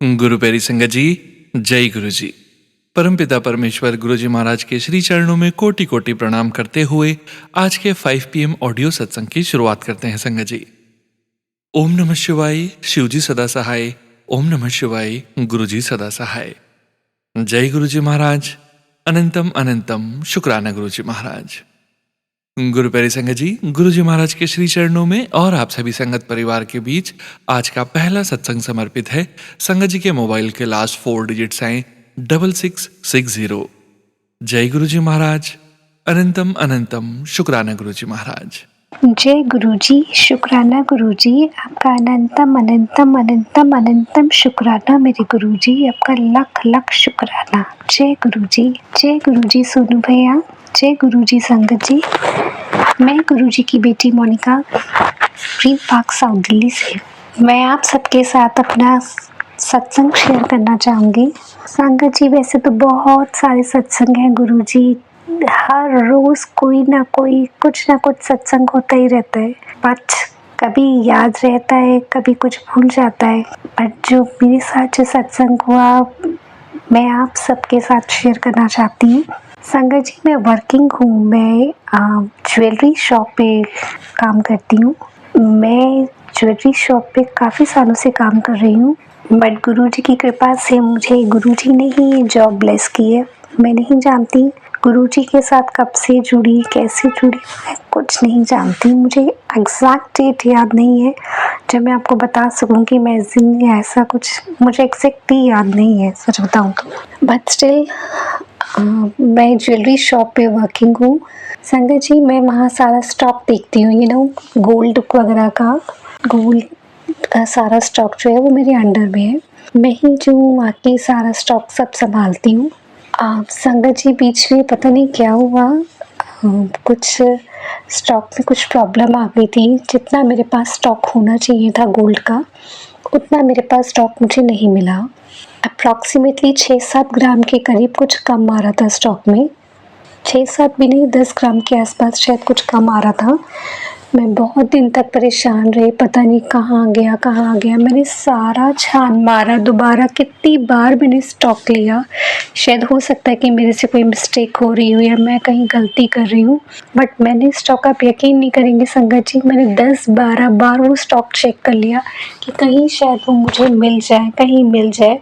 गुरु प्यारी संगत जी, जय गुरु जी। परमपिता परमेश्वर गुरु जी महाराज के श्री चरणों में कोटि कोटि प्रणाम करते हुए आज के 5 PM ऑडियो सत्संग की शुरुआत करते हैं संगत जी। ओम नमः शिवाय, शिव जी सदा सहाय। ओम नमः शिवाय, गुरु जी सदा सहाय। जय गुरु जी महाराज। अनंतम अनंतम शुक्राना गुरु जी महाराज। गुरु प्यारी संगत जी, गुरु जी महाराज के श्री चरणों में और आप सभी संगत परिवार के बीच आज का पहला सत्संग समर्पित है। संगत जी के मोबाइल के लास्ट 4 डिजिट्स हैं 6660। जय गुरु जी महाराज। अनंतम अनंतम शुक्राना गुरु जी महाराज। जय गुरुजी, शुक्राना गुरुजी, आपका अनंतम अनंतम अनंतम अनंतम शुक्राना मेरे गुरुजी, आपका लख लख शुक्राना। जय गुरुजी, जय गुरुजी सोनू भैया, जय गुरुजी संगत जी। मैं गुरुजी की बेटी Monika, Green Park South Delhi से। मैं आप सबके साथ अपना सत्संग शेयर करना चाहूँगी। संगत जी, वैसे तो बहुत सारे सत्संग हैं गुरुजी, हर रोज कोई ना कोई कुछ ना कुछ सत्संग होता ही रहता है, बट कभी याद रहता है, कभी कुछ भूल जाता है। बट जो मेरे साथ जो सत्संग हुआ, मैं आप सबके साथ शेयर करना चाहती हूँ। संगत जी, मैं वर्किंग हूँ, मैं ज्वेलरी शॉप पे काम करती हूँ। मैं ज्वेलरी शॉप पे काफ़ी सालों से काम कर रही हूँ, बट गुरुजी की कृपा से मुझे गुरुजी ने ही ये जॉब ब्लेस की है। मैं नहीं जानती गुरुजी के साथ कब से जुड़ी, कैसे जुड़ी, मैं कुछ नहीं जानती। मुझे एग्जैक्ट डेट याद नहीं है जब मैं आपको बता सकूं कि मैं जिंदगी ऐसा कुछ, मुझे एग्जैक्टली याद नहीं है सच बताऊं तो। बट स्टिल मैं ज्वेलरी शॉप पे वर्किंग हूँ। संगत जी, मैं वहाँ सारा स्टॉक देखती हूँ, गोल्ड वगैरह का, गोल्ड का सारा स्टॉक जो है वो मेरे अंडर में है। मैं ही जो वहाँ की सारा स्टॉक सब संभालती हूँ। संगत जी, बीच में पता नहीं क्या हुआ, कुछ स्टॉक में कुछ प्रॉब्लम आ गई थी। जितना मेरे पास स्टॉक होना चाहिए था गोल्ड का, उतना मेरे पास स्टॉक मुझे नहीं मिला। अप्रॉक्सीमेटली 6-7 ग्राम के करीब कुछ कम आ रहा था स्टॉक में। 6-7 भी नहीं, 10 ग्राम के आसपास शायद कुछ कम आ रहा था। मैं बहुत दिन तक परेशान रही, पता नहीं कहाँ गया। मैंने सारा छान मारा, दोबारा कितनी बार मैंने स्टॉक लिया। शायद हो सकता है कि मेरे से कोई मिस्टेक हो रही हो या मैं कहीं गलती कर रही हूँ, बट मैंने स्टॉक, आप यकीन नहीं करेंगे संगत जी, मैंने 10-12 बार वो स्टॉक चेक कर लिया कि कहीं शायद वो मुझे मिल जाए, कहीं मिल जाए,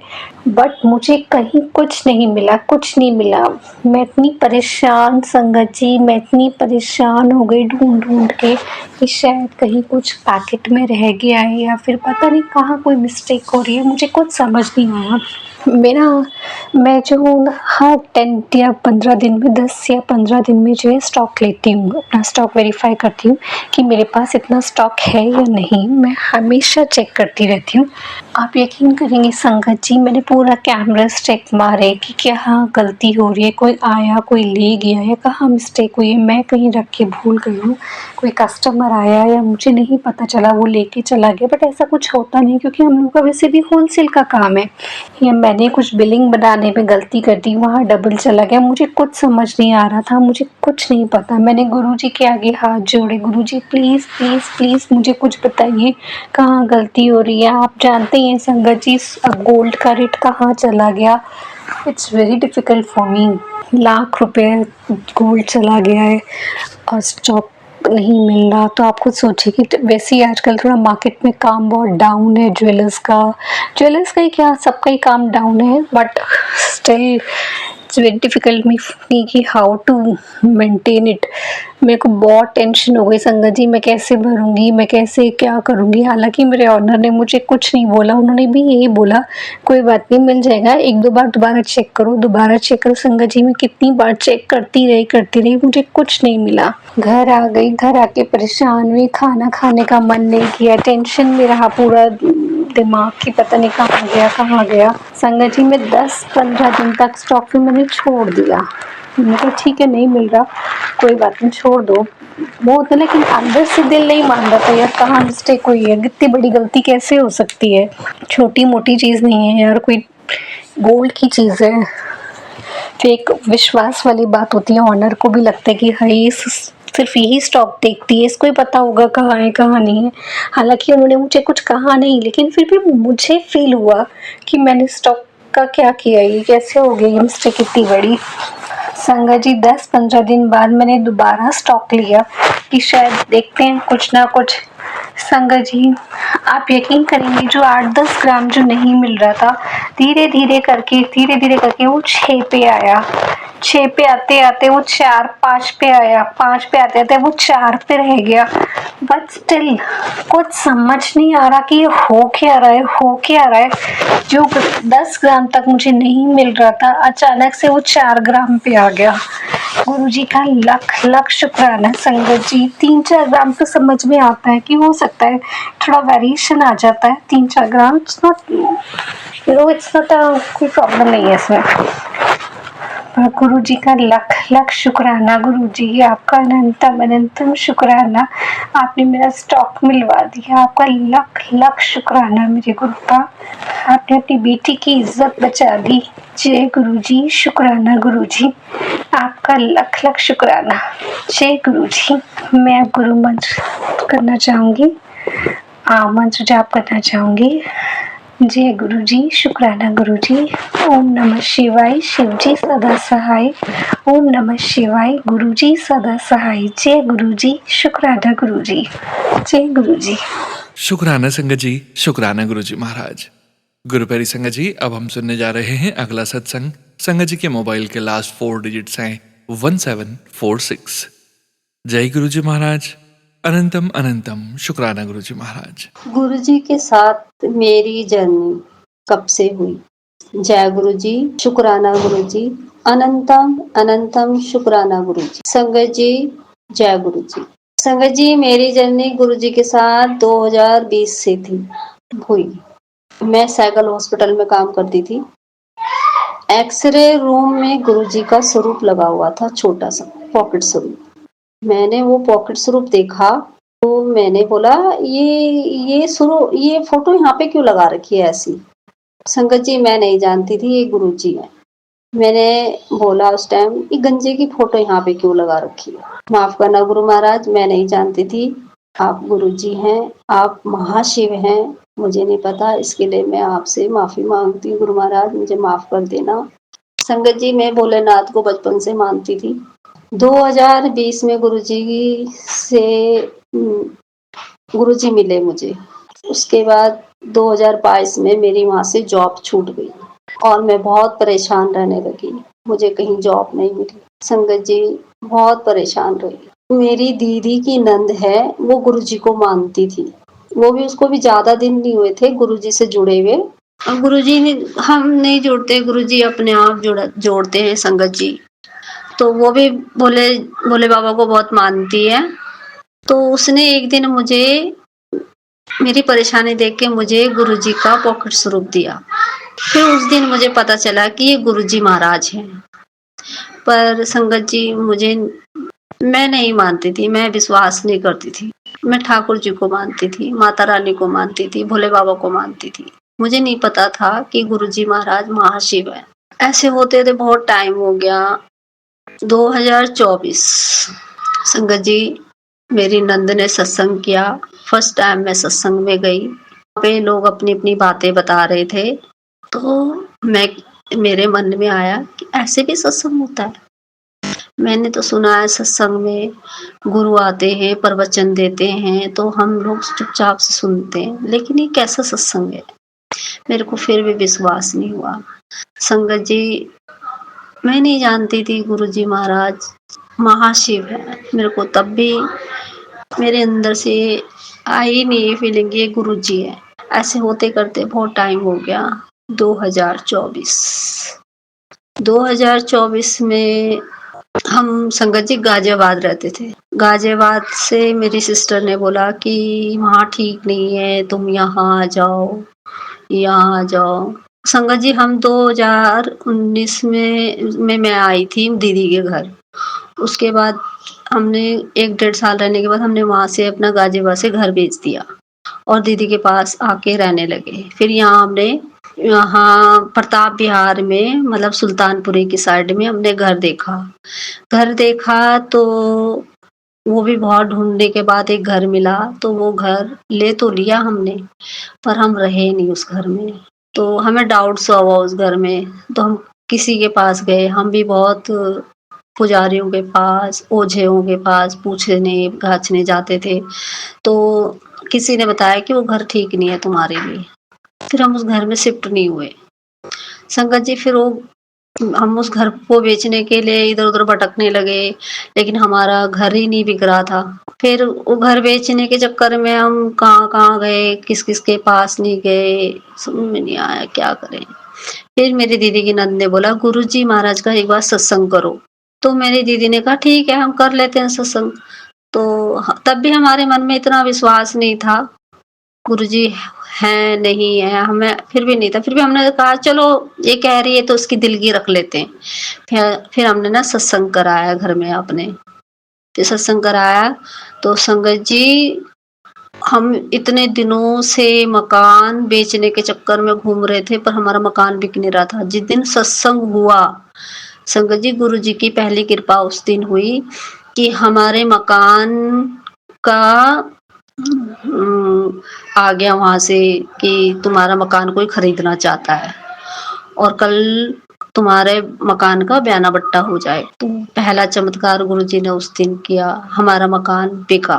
बट मुझे कहीं कुछ नहीं मिला। मैं इतनी परेशान संगत जी, मैं इतनी परेशान हो गई ढूंढ के कि शायद कहीं कुछ पैकेट में रह गया है या फिर पता नहीं कहाँ कोई मिस्टेक हो रही है, मुझे कुछ समझ नहीं आया। मैं जो हर 10 या 15 दिन में, 10 या 15 दिन में जो है स्टॉक लेती हूँ, अपना स्टॉक वेरीफाई करती हूँ कि मेरे पास इतना स्टॉक है या नहीं। मैं हमेशा चेक करती रहती हूँ। आप यकीन करेंगे संगत जी, मैंने पूरा कैमरा चेक मारे कि क्या गलती हो रही है, कोई आया, कोई ले गया है, कहाँ मिस्टेक हुई है, मैं कहीं रख के भूल गई हूँ, कोई कस्टमर आया या मुझे नहीं पता चला वो लेके चला गया। बट ऐसा कुछ होता नहीं, क्योंकि हम लोग का वैसे भी होलसेल का काम है। या मैंने कुछ बिलिंग बनाने में गलती कर दी, वहाँ डबल चला गया, मुझे कुछ समझ नहीं आ रहा था, मुझे कुछ नहीं पता। मैंने गुरुजी के आगे हाथ जोड़े, गुरुजी प्लीज़ प्लीज़ प्लीज़ मुझे कुछ बताइए, कहाँ गलती हो रही है। आप जानते हैं संगत जी, गोल्ड का रेट कहाँ चला गया। It's very difficult for me. Lakh रुपए गोल्ड चला गया है और स्टॉक नहीं मिल रहा। तो आप खुद सोचिए कि वैसे ही आजकल थोड़ा मार्केट में काम बहुत डाउन है, ज्वेलर्स का ही क्या, सबका ही काम डाउन है, but still it's very difficult me कि हाउ टू मेंटेन इट। मेरे को बहुत टेंशन हो गई संगत जी, मैं कैसे भरूंगी, मैं कैसे क्या करूंगी। हालांकि मेरे ऑनर ने मुझे कुछ नहीं बोला, उन्होंने भी यही बोला कोई बात नहीं, मिल जाएगा, 1-2 बार दोबारा चेक करो। संगत जी, मैं कितनी बार चेक करती रही, मुझे कुछ नहीं मिला। घर आ गई, घर आके परेशान हुई, खाना खाने का मन नहीं किया, टेंशन में रहा पूरा दिमाग की, पता नहीं कहाँ गया। संगत जी, मैं 10-15 दिन तक स्टॉक भी मैंने छोड़ दिया। मैंने कहा ठीक है, नहीं मिल रहा, कोई बात नहीं, छोड़ दो। वो होता, लेकिन अंदर से दिल नहीं मान रहा था यार, कहाँ मिस्टेक हुई है, इतनी बड़ी गलती कैसे हो सकती है, छोटी मोटी चीज़ नहीं है यार, कोई गोल्ड की चीज़ है। फिर एक विश्वास वाली बात होती है, ऑनर को भी लगता है कि हाई सिर्फ यही स्टॉक देखती है, इसको ही पता होगा कहाँ है कहाँ नहीं है। हालांकि उन्होंने मुझे कुछ कहा नहीं, लेकिन फिर भी मुझे फील हुआ कि मैंने स्टॉक का क्या किया, ये कैसे हो गई ये मिस्टेक इतनी बड़ी। संगत जी 10-15 दिन बाद मैंने दोबारा स्टॉक लिया कि शायद देखते हैं कुछ ना कुछ। संगत जी आप यकीन करेंगे, जो 8-10 ग्राम जो नहीं मिल रहा था, धीरे धीरे करके वो 6 पे आया। 6 पे आते आते वो 4-5 पे आया, 5 पे आते आते वो 4 पे रह गया। बट स्टिल कुछ समझ नहीं आ रहा कि ये हो क्या रहा है। जो 10 ग्राम तक मुझे नहीं मिल रहा था, अचानक से वो 4 ग्राम पे आ गया। गुरुजी का लख लख शुक्राना संगत जी। 3-4 ग्राम तो समझ में आता है कि हो सकता है थोड़ा वेरिएशन आ जाता है। 3-4 ग्राम इट्स नॉट कोई प्रॉब्लम नहीं है इसमें। पर गुरुजी का लख लख शुक्राना। गुरुजी आपका अनंतम अनंतम शुक्राना, आपने मेरा स्टॉक मिलवा दिया। आपका लख लख शुक्राना मेरे गुरु का, आपने अपनी बेटी की इज्जत बचा दी। जय गुरुजी, शुक्राना गुरुजी, आपका लख लख शुक्राना। जय गुरुजी। मैं अब गुरु मंत्र करना चाहूँगी, मंत्र जाप करना चाहूँगी। जय गुरुजी, शुक्राना गुरुजी। ओम नमः शिवाय, शिवजी सदा सहाय। ओम नमः शिवाय, गुरुजी सदा सहाय। जय गुरुजी, शुक्राना गुरुजी। जय गुरुजी। शुक्राना संगत जी, शुक्राना गुरुजी महाराज। गुरु प्यारी संगत जी, अब हम सुनने जा रहे हैं अगला सत्संग। संगत जी के मोबाइल के लास्ट 4 डिजिट्स हैं 1746। जय गुरुजी महाराज। अनंतम अनंतम शुक्राना गुरुजी महाराज। गुरुजी के साथ मेरी जर्नी कब से हुई। जय गुरुजी, शुक्राना गुरुजी। अनंतम अनंतम शुक्राना गुरुजी। संगत जी, जय गुरुजी। संगत जी, मेरी जर्नी गुरुजी के साथ 2020 से थी हुई। मैं सैगल हॉस्पिटल में काम करती थी। एक्सरे रूम में गुरुजी का स्वरूप लगा हुआ था, छोटा सा पॉकेट स्वरूप। मैंने वो पॉकेट स्वरूप देखा तो मैंने बोला ये फोटो यहाँ पे क्यों लगा रखी है ऐसी। संगत जी, मैं नहीं जानती थी ये गुरुजी है। मैंने बोला उस टाइम, ये गंजे की फोटो यहाँ पे क्यों लगा रखी है। माफ करना गुरु महाराज, मैं नहीं जानती थी आप गुरुजी हैं, आप महाशिव हैं, मुझे नहीं पता। इसके लिए मैं आपसे माफी मांगती हूँ गुरु महाराज, मुझे माफ कर देना। संगत जी, मैं भोलेनाथ को बचपन से मानती थी। 2020 में गुरुजी से गुरुजी मिले मुझे। उसके बाद 2022 में मेरी वहां से जॉब छूट गई और मैं बहुत परेशान रहने लगी। मुझे कहीं जॉब नहीं मिली। संगत जी, बहुत परेशान रही। मेरी दीदी की नंद है, वो गुरुजी को मानती थी। वो भी, उसको भी ज्यादा दिन नहीं हुए थे गुरुजी से जुड़े हुए। और गुरुजी ने, हम नहीं जोड़ते, गुरुजी अपने आप जोड़ते हैं संगत जी। तो वो भी भोले बाबा को बहुत मानती है। तो उसने एक दिन मुझे, मेरी परेशानी देख के मुझे गुरुजी का पॉकेट स्वरूप दिया। फिर उस दिन मुझे पता चला कि ये गुरुजी महाराज हैं। पर संगत जी, मैं नहीं मानती थी, मैं विश्वास नहीं करती थी। मैं ठाकुर जी को मानती थी, माता रानी को मानती थी, भोले बाबा को मानती थी। मुझे नहीं पता था कि गुरुजी महाराज महाशिव है। ऐसे होते होते बहुत टाइम हो गया। 2024 संगत जी, मेरी नंद ने सत्संग किया। फर्स्ट टाइम मैं सत्संग में गई। वहाँ पे लोग अपनी अपनी बातें बता रहे थे, तो मेरे मन में आया कि ऐसे भी सत्संग होता है। मैंने तो सुना है सत्संग में गुरु आते हैं, प्रवचन देते हैं, तो हम लोग चुपचाप से सुनते हैं, लेकिन ये कैसा सत्संग है। मेरे को फिर भी विश्वास नहीं हुआ। संगत जी, मैं नहीं जानती थी गुरुजी महाराज महाशिव है। मेरे को तब भी मेरे अंदर से आई नहीं ये फीलिंग ये गुरुजी है। ऐसे होते करते बहुत टाइम हो गया। 2024 में हम संगत जी गाजियाबाद रहते थे। गाजियाबाद से मेरी सिस्टर ने बोला कि वहाँ ठीक नहीं है, तुम यहाँ आ जाओ। संगत जी, हम 2019 में मैं आई थी दीदी के घर। उसके बाद हमने 1-1.5 साल रहने के बाद हमने वहां से अपना गाजियाबाद से घर बेच दिया और दीदी के पास आके रहने लगे। फिर यहाँ प्रताप बिहार में, मतलब सुल्तानपुरी की साइड में हमने घर देखा। तो वो भी बहुत ढूँढने के बाद एक घर मिला, तो वो घर ले तो लिया हमने, पर हम रहे नहीं उस घर में। तो हमें डाउट सा हुआ उस घर में, तो हम किसी के पास गए, हम भी बहुत पुजारियों के पास, ओझेओं के पास पूछने-गाछने जाते थे। तो किसी ने बताया कि वो घर ठीक नहीं है तुम्हारे लिए। फिर हम उस घर में शिफ्ट नहीं हुए। संगत जी फिर वो हम उस घर को बेचने के लिए इधर-उधर भटकने लगे, लेकिन हमारा घर ही नहीं बिक रहा था। फिर वो घर बेचने के चक्कर में हम कहाँ-कहाँ गए, किस-किस के पास नहीं गए, समझ में नहीं आया क्या करें। फिर मेरी दीदी की नंद ने बोला गुरुजी महाराज का एक बार सत्संग करो। तो मेरी दीदी ने कहा ठीक है हम कर लेते हैं सत्संग। तो तब भी हमारे मन में इतना विश्वास नहीं था, गुरुजी हैं, नहीं है, हमें फिर भी नहीं था। फिर भी हमने कहा चलो ये कह रही है तो उसकी दिलगी रख लेते हैं। फिर हमने ना सत्संग कराया घर में अपने। फिर सत्संग कराया तो संगत जी हम इतने दिनों से मकान बेचने के चक्कर में घूम रहे थे, पर हमारा मकान बिक नहीं रहा था। जिस दिन सत्संग हुआ, संगत जी गुरु जी की पहली कृपा उस दिन हुई कि हमारे मकान का आ गया वहां से कि तुम्हारा मकान कोई खरीदना चाहता है और कल तुम्हारे मकान का बयाना बट्टा हो जाए। तो पहला चमत्कार गुरुजी ने उस दिन किया, हमारा मकान बिका।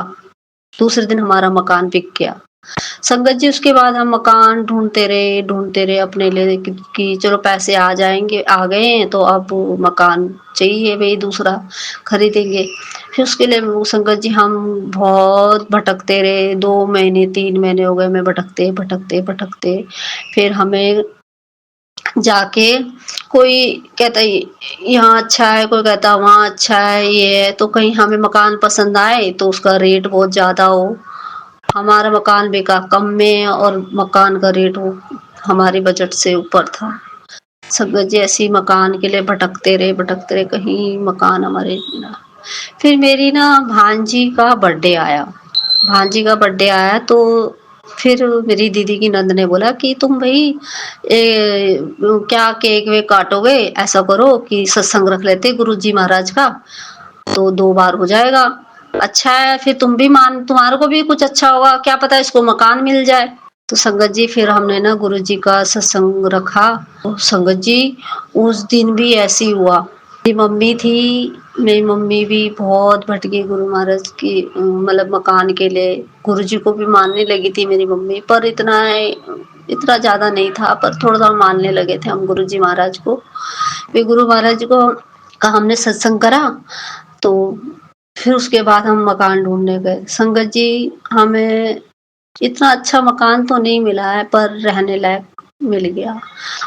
दूसरे दिन हमारा मकान बिक गया। संगत जी उसके बाद हम मकान ढूंढते रहे अपने लिए कि चलो पैसे आ जाएंगे, आ गए हैं तो अब मकान चाहिए भाई दूसरा खरीदेंगे। फिर उसके लिए वो संगत जी हम बहुत भटकते रहे, 2 महीने 3 महीने हो गए, मैं भटकते। फिर हमें जाके कोई कहता है यहाँ अच्छा है, कोई कहता वहाँ अच्छा है, ये है। तो कहीं हमें मकान पसंद आए तो उसका रेट बहुत ज्यादा हो, हमारा मकान बिका कम में और मकान का रेट वो हमारे बजट से ऊपर था। सब जैसी मकान के लिए भटकते रहे, कहीं मकान हमारे ना। फिर मेरी ना भांजी का बर्थडे आया तो फिर मेरी दीदी की नंद ने बोला कि तुम भाई क्या केक वेक काटोगे, ऐसा करो कि सत्संग रख लेते गुरुजी महाराज का, तो 2 बार हो जाएगा। अच्छा है फिर तुम्हारे को भी कुछ अच्छा होगा, क्या पता इसको मकान मिल जाए। तो संगत जी फिर हमने ना गुरु जी का सत्संग रखा। तो संगत जी उस दिन भी ऐसी हुआ, मेरी मम्मी भी बहुत भटकी गुरु महाराज की मतलब मकान के लिए। गुरु जी को भी मानने लगी थी मेरी मम्मी, पर इतना ज्यादा नहीं था, पर थोड़ा थोड़ा मानने लगे थे हम गुरु जी महाराज को। फिर गुरु महाराज को का हमने सत्संग करा तो फिर उसके बाद हम मकान ढूंढने गए। संगत जी हमें इतना अच्छा मकान तो नहीं मिला है, पर रहने लायक मिल गया,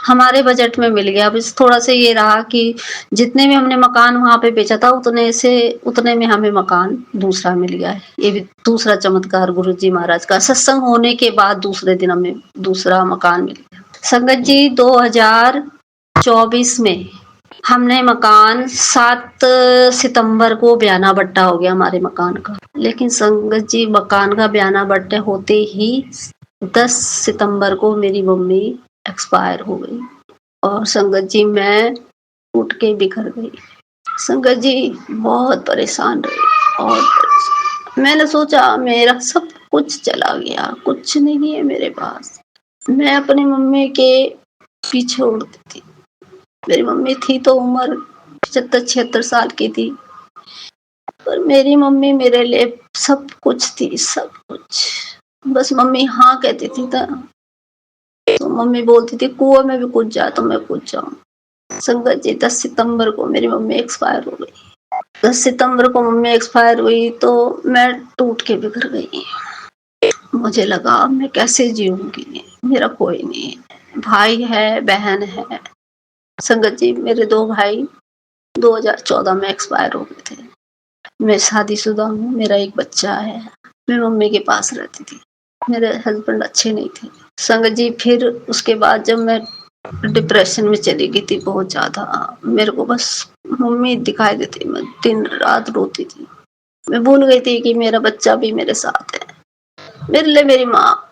हमारे बजट में मिल गया। बस थोड़ा सा ये रहा कि जितने में हमने मकान वहां पे बेचा था उतने में हमें मकान दूसरा मिल गया है। ये भी दूसरा चमत्कार गुरु जी महाराज का, सत्संग होने के बाद दूसरे दिन हमें दूसरा मकान मिल गया। संगत जी 2024 में हमने मकान 7 सितंबर को बयाना बट्टा हो गया हमारे मकान का। लेकिन संगत जी मकान का बयाना बट्टे होते ही 10 सितंबर को मेरी मम्मी एक्सपायर हो गई और संगत जी मैं टूट के बिखर गई। संगत जी बहुत परेशान रही और मैंने सोचा मेरा सब कुछ चला गया, कुछ नहीं है मेरे पास। मैं अपनी मम्मी के पीछे उड़ती थी। मेरी मम्मी थी तो उम्र 75-76 साल की थी, पर मेरी मम्मी मेरे लिए सब कुछ थी, सब कुछ। बस मम्मी हाँ कहती थी तो मम्मी बोलती थी कुआं में भी कूद जा तो मैं कूद जाऊं। संगत जी 10 सितंबर को मेरी मम्मी एक्सपायर हो गई। 10 सितंबर को मम्मी एक्सपायर हुई तो मैं टूट के बिखर गई। मुझे लगा मैं कैसे जीऊंगी, मेरा कोई नहीं है, भाई है बहन है। संगत जी मेरे 2 भाई 2014 में एक्सपायर हो गए थे। मैं शादीशुदा हूँ, मेरा एक बच्चा है। मैं मम्मी के पास रहती थी, मेरे हस्बैंड अच्छे नहीं थे। संगत जी फिर उसके बाद जब मैं डिप्रेशन में चली गई थी बहुत ज्यादा, मेरे को बस मम्मी दिखाई देती, मैं दिन रात रोती थी। मैं भूल गई थी कि मेरा बच्चा भी मेरे साथ है। मेरे लिए मेरी माँ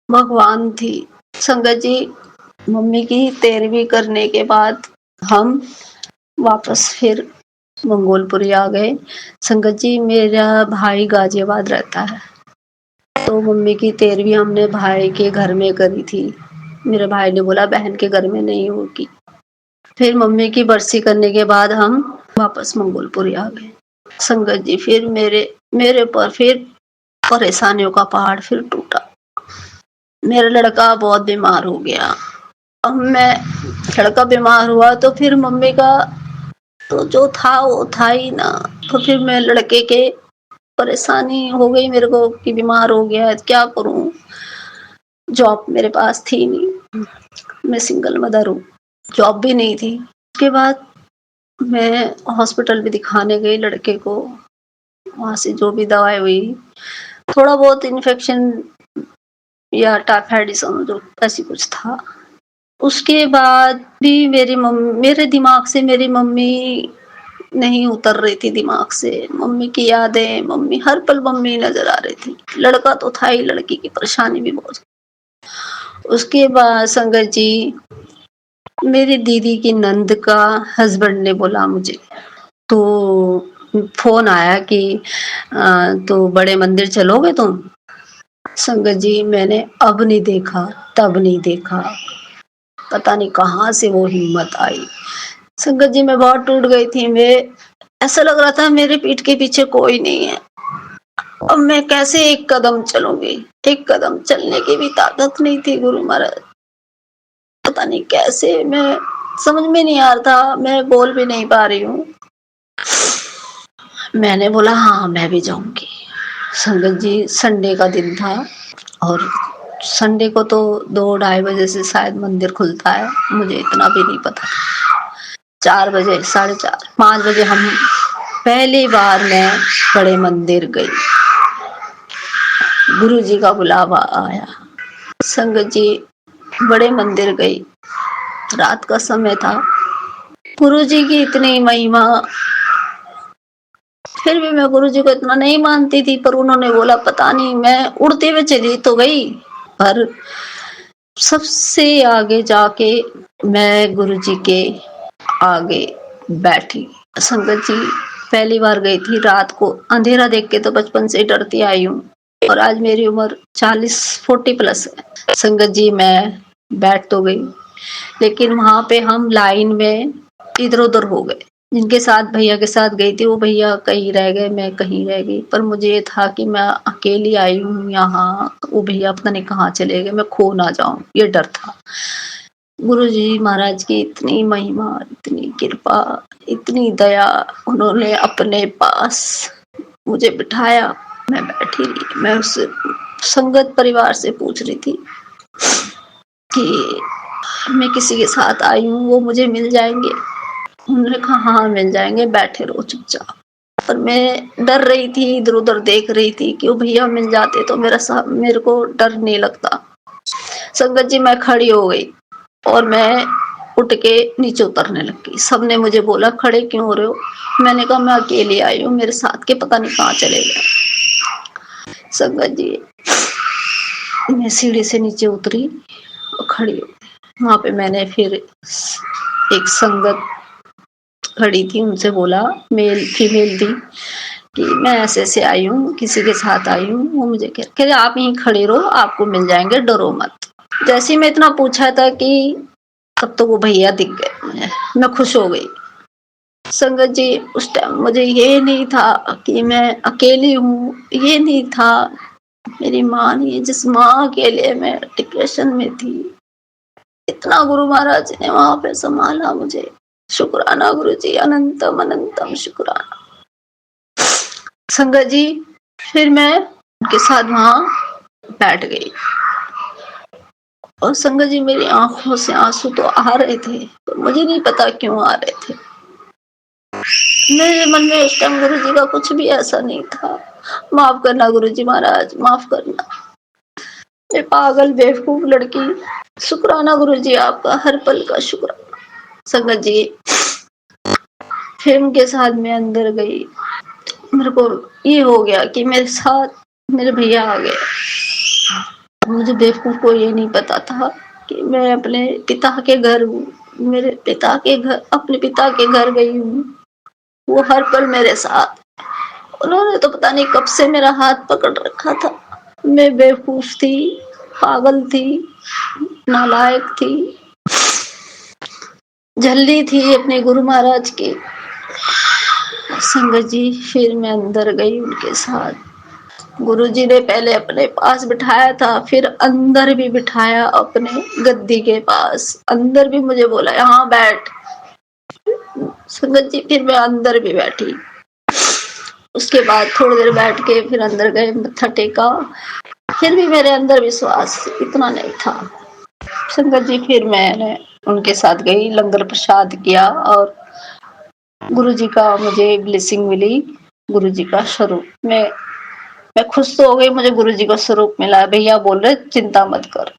भगवान थी। संगत जी मम्मी की 13वीं करने के बाद हम वापस फिर मंगोलपुरी आ गए। संगत जी मेरा भाई गाजियाबाद रहता है, तो मम्मी की 13वीं हमने भाई के घर में करी थी। मेरे भाई ने बोला बहन के घर में नहीं होगी। फिर मम्मी की बरसी करने के बाद हम वापस मंगोलपुरी आ गए। संगत जी फिर मेरे पर फिर परेशानियों का पहाड़ फिर टूटा। मेरा लड़का बहुत बीमार हो गया। अब मैं लड़का बीमार हुआ तो फिर मम्मी का तो जो था वो था ही ना। तो फिर मैं लड़के के परेशानी हो गई मेरे को कि बीमार हो गया है, क्या करूं। जॉब मेरे पास थी नहीं, मैं सिंगल मदर हूँ, जॉब भी नहीं थी। उसके बाद मैं हॉस्पिटल भी दिखाने गई लड़के को, वहां से जो भी दवाई हुई, थोड़ा बहुत इन्फेक्शन या टाइफाइड समझो ऐसी कुछ था। उसके बाद भी मेरे दिमाग से मेरी मम्मी नहीं उतर रही थी दिमाग से। मम्मी की यादें, मम्मी हर पल मम्मी नजर आ रही थी। लड़का तो था ही, लड़की की परेशानी भी बहुत। उसके बाद संगत जी मेरी दीदी की नंद का हस्बैंड ने बोला मुझे, तो फोन आया कि तो बड़े मंदिर चलोगे तुम। संगत जी मैंने अब नहीं देखा, तब नहीं देखा, पता नहीं कहाँ से वो हिम्मत आई। संगत जी मैं बहुत टूट गई थी। मैं ऐसा लग रहा था मेरे पीठ के पीछे कोई नहीं है। अब मैं कैसे एक कदम चलूंगी, एक कदम चलने की भी ताकत नहीं थी गुरु महाराज। पता नहीं कैसे, मैं समझ में नहीं आ रहा था, मैं बोल भी नहीं पा रही हूँ। मैंने बोला हाँ मैं भी जाऊंगी। संगत जी संडे का दिन था और संडे को तो 2-2:30 बजे से शायद मंदिर खुलता है, मुझे इतना भी नहीं पता। 4 बजे, 4:30, 5 बजे हम पहली बार मैं बड़े मंदिर गई। गुरु जी का बुलावा आया। संगत जी बड़े मंदिर गई, रात का समय था। गुरु जी की इतनी महिमा, फिर भी मैं गुरु जी को इतना नहीं मानती थी, पर उन्होंने बोला पता नहीं, मैं उड़ते हुए चली तो गई, पर सबसे आगे जाके मैं गुरु जी के आगे बैठी। संगत जी पहली बार गई थी रात को, अंधेरा देख के तो बचपन से डरती आई हूँ, और आज मेरी उम्र 40 प्लस है। संगत जी मैं बैठ तो गई, लेकिन वहां पे हम लाइन में इधर उधर हो गए। जिनके साथ भैया के साथ गई थी वो भैया कहीं रह गए, मैं कहीं रह गई, पर मुझे ये था कि मैं अकेली आई हूँ यहाँ, वो भैया पता नहीं कहाँ चले गए, मैं खो ना जाऊं, ये डर था। गुरु जी महाराज की इतनी महिमा, इतनी कृपा, इतनी दया, उन्होंने अपने पास मुझे बिठाया। मैं बैठी रही, मैं उस संगत परिवार से पूछ रही थी कि मैं किसी के साथ आई हूँ, वो मुझे मिल जाएंगे। उन्होंने कहा हाँ मिल जाएंगे, बैठे रहो चुपचाप। पर मैं डर रही थी, इधर उधर देख रही थी कि वो भैया मिल जाते तो मेरे को डर नहीं लगता। संगत जी मैं खड़ी हो गई और मैं उठ के नीचे उतरने लगी। सबने मुझे बोला खड़े क्यों हो रहे हो। मैंने कहा मैं अकेली आई हूँ, मेरे साथ के पता नहीं कहाँ चले गए। संगत जी मैं सीढ़ी से नीचे उतरी और खड़ी हो गई। वहां पे मैंने फिर एक संगत खड़ी थी, उनसे बोला, मेल फीमेल थी, कि मैं ऐसे ऐसे आई हूँ, किसी के साथ आई हूँ। वो मुझे कह रहे आप यहीं खड़े रहो, आपको मिल जाएंगे, डरो मत। जैसे ही मैं इतना पूछा था कि तब तो वो भैया दिख गए मुझे, मैं खुश हो गई। संगत जी उस टाइम मुझे ये नहीं था कि मैं अकेली हूँ, ये नहीं था। मेरी माँ नहीं, जिस माँ के लिए मैं डिप्रेशन में थी, इतना गुरु महाराज ने वहां पे संभाला मुझे। शुक्राना गुरु जी, अनंतम अनंतम शुक्राना। संगत जी फिर मैं उनके साथ वहां बैठ गई और संगत जी मेरी आंखों से आंसू तो आ रहे थे, पर मुझे नहीं पता क्यों आ रहे थे। मेरे मन में उस टाइम गुरु जी का कुछ भी ऐसा नहीं था। माफ करना गुरु जी महाराज, माफ करना, मैं पागल बेवकूफ लड़की। शुक्राना गुरु जी आपका, हर पल का शुक्राना। संगत जी फिर उनके साथ मैं अंदर गई। मेरे को ये हो गया कि मेरे साथ मेरे भैया आ गए। मुझे बेवकूफ को ये नहीं पता था कि मैं अपने पिता के घर हूँ, मेरे पिता के घर, अपने पिता के घर गई हूँ। वो हर पल मेरे साथ। उन्होंने तो पता नहीं कब से मेरा हाथ पकड़ रखा था। मैं बेवकूफ थी, पागल थी, नालायक थी, झल्ली थी अपने गुरु महाराज की। संगत जी, फिर मैं अंदर गई उनके साथ। गुरुजी ने पहले अपने पास बिठाया था, फिर अंदर भी बिठाया अपने गद्दी के पास। अंदर भी मुझे बोला यहाँ बैठ। संगत जी, फिर मैं अंदर भी बैठी। उसके बाद थोड़ी देर बैठ के फिर अंदर गए, मत्था टेका। फिर भी मेरे अंदर विश्वास इतना नहीं था। संगत जी, फिर मैंने उनके साथ गई, लंगर प्रसाद किया और गुरुजी का मुझे ब्लेसिंग मिली। गुरुजी का स्वरूप मैं खुश तो हो गई, मुझे गुरुजी का स्वरूप मिला। भैया बोल रहे चिंता मत कर,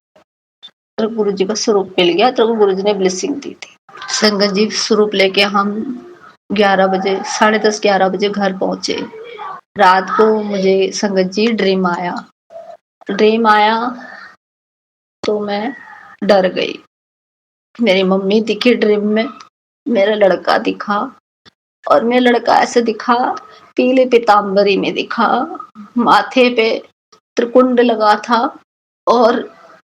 तो गुरुजी का स्वरूप मिल गया। तो गुरुजी ने ब्लेसिंग दी थी। संगत जी, स्वरूप लेके हम 11 बजे, 10:30 11 बजे घर पहुंचे। रात को मुझे संगत जी ड्रीम आया तो मैं डर गई। मेरी मम्मी दिखी ड्रीम में, मेरा लड़का दिखा, और मेरा लड़का ऐसे दिखा, पीले पीताम्बरी में दिखा, माथे पे त्रिकुंड लगा था और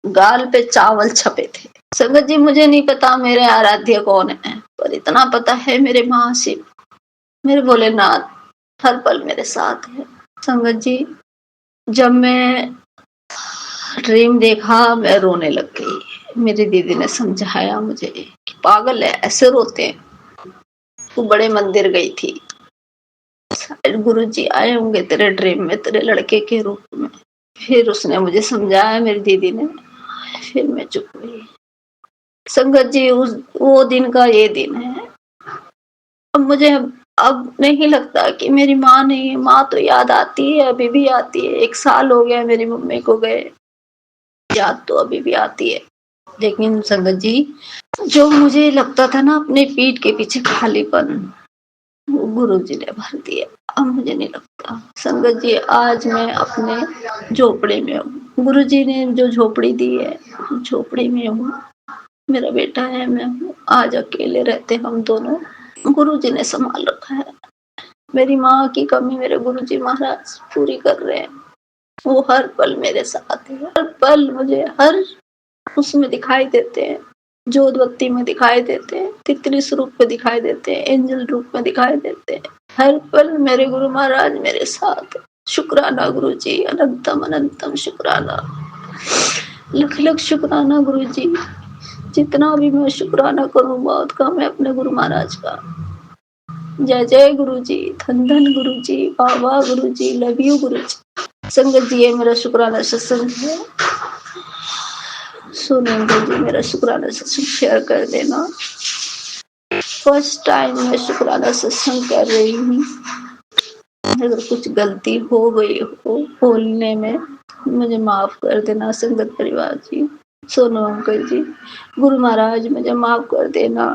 गाल पे चावल छपे थे। संगत जी, मुझे नहीं पता मेरे आराध्य कौन है, पर इतना पता है मेरे महाशिव, मेरे भोलेनाथ हर पल मेरे साथ है। संगत जी, जब मैं ड्रीम देखा मैं रोने लग गई। मेरी दीदी ने समझाया मुझे कि पागल है, ऐसे रोते हैं। तू बड़े मंदिर गई थी, गुरुजी आए होंगे तेरे ड्रीम में तेरे लड़के के रूप में। फिर उसने मुझे समझाया, मेरी दीदी ने। फिर मैं चुप हुई। संगत जी, वो दिन का ये दिन है। अब मुझे अब नहीं लगता कि मेरी माँ नहीं है। माँ तो याद आती है, अभी भी आती है। 1 साल हो गया मेरी मम्मी को गए, याद तो अभी भी आती है। लेकिन संगत जी, जो मुझे लगता था ना अपने पीठ के पीछे खालीपन, वो गुरुजी ने भर दिया। अब मुझे नहीं लगता। संगत जी, आज मैं अपने झोपड़ी में हूँ। गुरुजी ने जो झोपड़ी दी है, झोपड़ी में हूँ। मेरा बेटा है, मैं हूँ। आज अकेले रहते हम दोनों, गुरुजी ने संभाल रखा है। मेरी माँ की कमी मेरे गुरुजी महाराज पूरी कर रहे हैं। वो हर पल मेरे साथ है, हर पल मुझे हर उसमें दिखाई देते हैं। जोतबत्ती में दिखाई देते हैं, तितली स्वरूप में दिखाई देते हैं, एंजल रूप में दिखाई देते हैं। हर पल मेरे गुरु महाराज मेरे साथ। शुक्राना गुरुजी, अनंतम अनंतम शुक्राना, लख लख शुक्राना गुरुजी। जितना भी मैं शुक्राना करूँ बहुत कम है अपने गुरु महाराज का। जय जय गुरुजी, धन धन गुरुजी, बाबा गुरुजी, लव यू गुरुजी। संगत जी, ये मेरा शुक्राना सत्संग है। सुनेंगे जी, मेरा शुक्राना सत्संग शेयर कर देना। फर्स्ट टाइम मैं शुक्राना सत्संग कर रही हूँ। अगर कुछ गलती हो गई हो बोलने में, मुझे माफ कर देना। संगत परिवार जी, सोनू अंकल जी, गुरु महाराज मुझे माफ कर देना।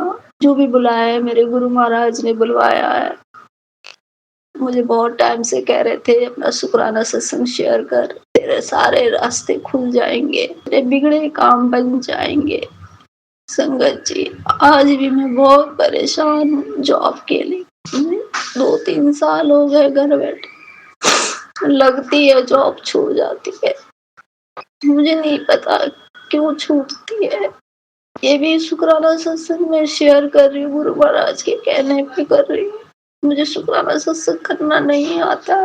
जो भी बुलाया है मेरे गुरु महाराज ने बुलवाया है। मुझे बहुत टाइम से कह रहे थे अपना शुक्राना सत्संग शेयर कर, तेरे सारे रास्ते खुल जाएंगे, तेरे बिगड़े काम बन जाएंगे। संगत जी, आज भी मैं बहुत परेशान हूँ जॉब के लिए। 2-3 साल हो गए घर बैठे, लगती है जॉब छूट जाती है। मुझे नहीं पता क्यों छूटती है। ये भी शुक्राना सत्संग में शेयर कर रही हूँ, गुरु महाराज के कहने पे कर रही हूँ। मुझे शुक्राना सत्संग करना नहीं आता।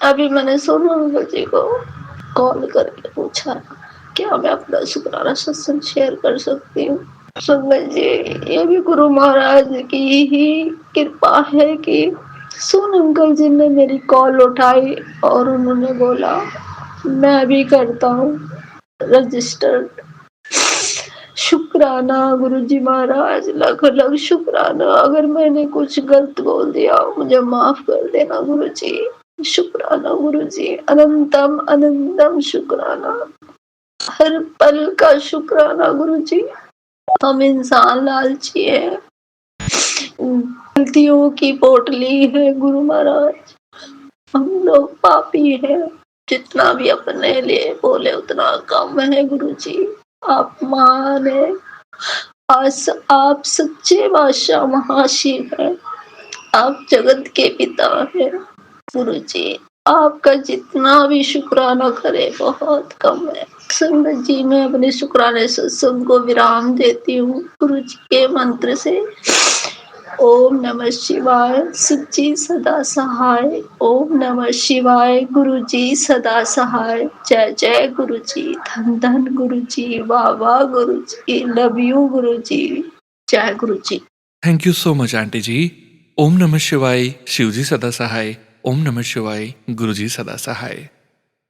अभी मैंने सोनू अंकल जी को कॉल करके पूछा क्या मैं अपना शुक्राना सत्संग शेयर कर सकती हूँ। संगत जी, ये भी गुरु महाराज की ही कृपा है कि सोनू अंकल जी ने मेरी कॉल उठाई और उन्होंने बोला मैं भी करता हूँ रजिस्टर्ड। शुक्राना गुरुजी महाराज, लख लख शुक्राना। अगर मैंने कुछ गलत बोल दिया मुझे माफ कर देना गुरुजी। शुक्राना गुरुजी, अनंतम अनंतम शुक्राना, हर पल का शुक्राना गुरुजी। हम इंसान लालची है, गलतियों की पोटली है गुरु महाराज। हम लोग पापी है, जितना भी अपने लिए बोले उतना कम है गुरुजी। आप महान है, आप सच्चे बादशाह महाशिव है। आप जगत के पिता हैं गुरु जी। आपका जितना भी शुक्राना करे बहुत कम है। संगत जी, मैं अपने शुक्राने सत्संग को विराम देती हूँ गुरु जी के मंत्र से। ओम नमः शिवाय, शिव जी सदा सहाय। ओम नमः शिवाय, गुरु जी सदा सहाय। जय जय गुरु जी, धन धन गुरु जी, वाह वाह गुरु जी, लव यू गुरु जी। जय गुरु जी। Thank you so much aunty जी। ओम नमः शिवाय, शिव जी सदा सहाय। ओम नमः शिवाय, गुरु जी सदा सहाय।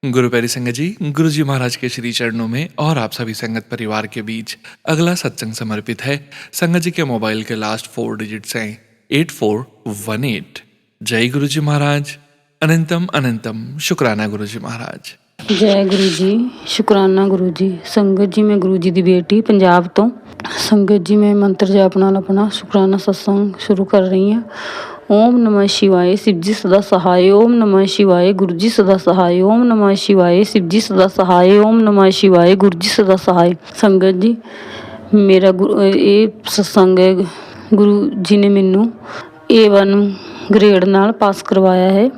गुरु प्यारी संगत जी, गुरु जी महाराज के श्री चरणों में और आप सभी संगत परिवार के बीच अगला सत्संग समर्पित है संगत जी के मोबाइल के लास्ट 4 डिजिट्स हैं 8418। जय गुरु जी महाराज। अनंतम अनंतम शुक्राना गुरु जी महाराज। जय गुरु जी, शुकराना गुरु जी। संगत जी, मैं गुरु जी ਦੀ ਬੇਟੀ ਪੰਜਾਬ ਤੋਂ। ਸੰਗਤ ਜੀ, ਮੈਂ ਮੰਤਰ ਜਾਪ ਨਾਲ ਆਪਣਾ ਸ਼ੁਕਰਾਨਾ ਸਤਸੰਗ ਸ਼ੁਰੂ ਕਰ ਰਹੀ ਹਾਂ। ओम नमः शिवाय, शिव जी सदा सहाय। ओम नमः शिवाय, गुरु जी सदा सहाय। ओम नमः शिवाय, शिव जी सदा सहाय। ओम नमः शिवाय, गुरु जी सदा सहाय। संगत जी, मेरा ਇਹ ਸਤਸੰਗ ਹੈ, ਗੁਰੂ ਜੀ ਨੇ ਮੈਨੂੰ A1 ਗ੍ਰੇਡ ਨਾਲ ਪਾਸ ਕਰਵਾਇਆ ਹੈ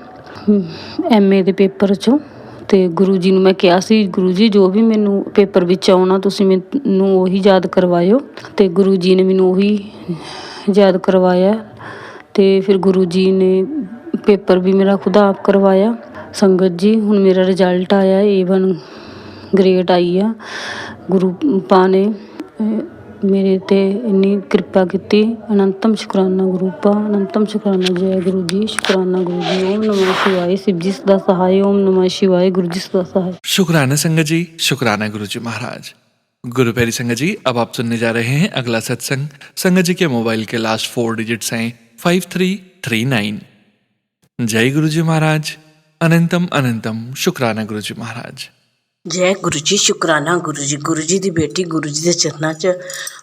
MA ਦੇ ਪੇਪਰ 'ਚੋਂ। ਅਤੇ ਗੁਰੂ ਜੀ ਨੂੰ ਮੈਂ ਕਿਹਾ ਸੀ, ਗੁਰੂ ਜੀ ਜੋ ਵੀ ਮੈਨੂੰ ਪੇਪਰ ਵਿੱਚ ਆਉਣਾ ਤੁਸੀਂ ਮੈਨੂੰ ਉਹੀ ਯਾਦ ਕਰਵਾਇਓ। ਅਤੇ ਗੁਰੂ ਜੀ ਨੇ ਮੈਨੂੰ ਉਹੀ ਯਾਦ ਕਰਵਾਇਆ। ਅਤੇ ਫਿਰ ਗੁਰੂ ਜੀ ਨੇ ਪੇਪਰ ਵੀ ਮੇਰਾ ਖੁਦ ਆਪ ਕਰਵਾਇਆ। ਸੰਗਤ ਜੀ, ਹੁਣ ਮੇਰਾ ਰਿਜ਼ਲਟ ਆਇਆ, A1 ਗ੍ਰੇਡ ਆਈ ਆ। ਗੁਰੂ ਪਾ ਨੇ ਮੇਰੇ 'ਤੇ ਇੰਨੀ ਕਿਰਪਾ ਕੀਤੀ। ਅਨੰਤਮ ਸ਼ੁਕਰਾਨਾ ਗੁਰੂ ਪਾ, ਅਨੰਤਮ ਸ਼ੁਕਰਾਨਾ। ਜੈ ਗੁਰੂ ਜੀ, ਸ਼ੁਕਰਾਨਾ ਗੁਰੂ ਜੀ। ओम नमः शिवाय, शिव जी सदा सहाय। ओम नमः शिवाय, गुरु जी सदा सहाय। शुक्राना संगत जी, शुक्राना गुरु जी महाराज। गुरु प्यारी संगत जी, अब आप सुनने जा रहे हैं अगला सत्संग। संगत जी के मोबाइल के लास्ट 4 डिजिट्स हैं 5339। जय गुरु जी महाराज। अनंतम अनंतम शुक्राना गुरु जी महाराज। ਜੈ ਗੁਰੂ ਜੀ, ਸ਼ੁਕਰਾਨਾ ਗੁਰੂ ਜੀ ਦੀ ਬੇਟੀ ਗੁਰੂ ਜੀ ਦੇ ਚਰਨਾਂ 'ਚ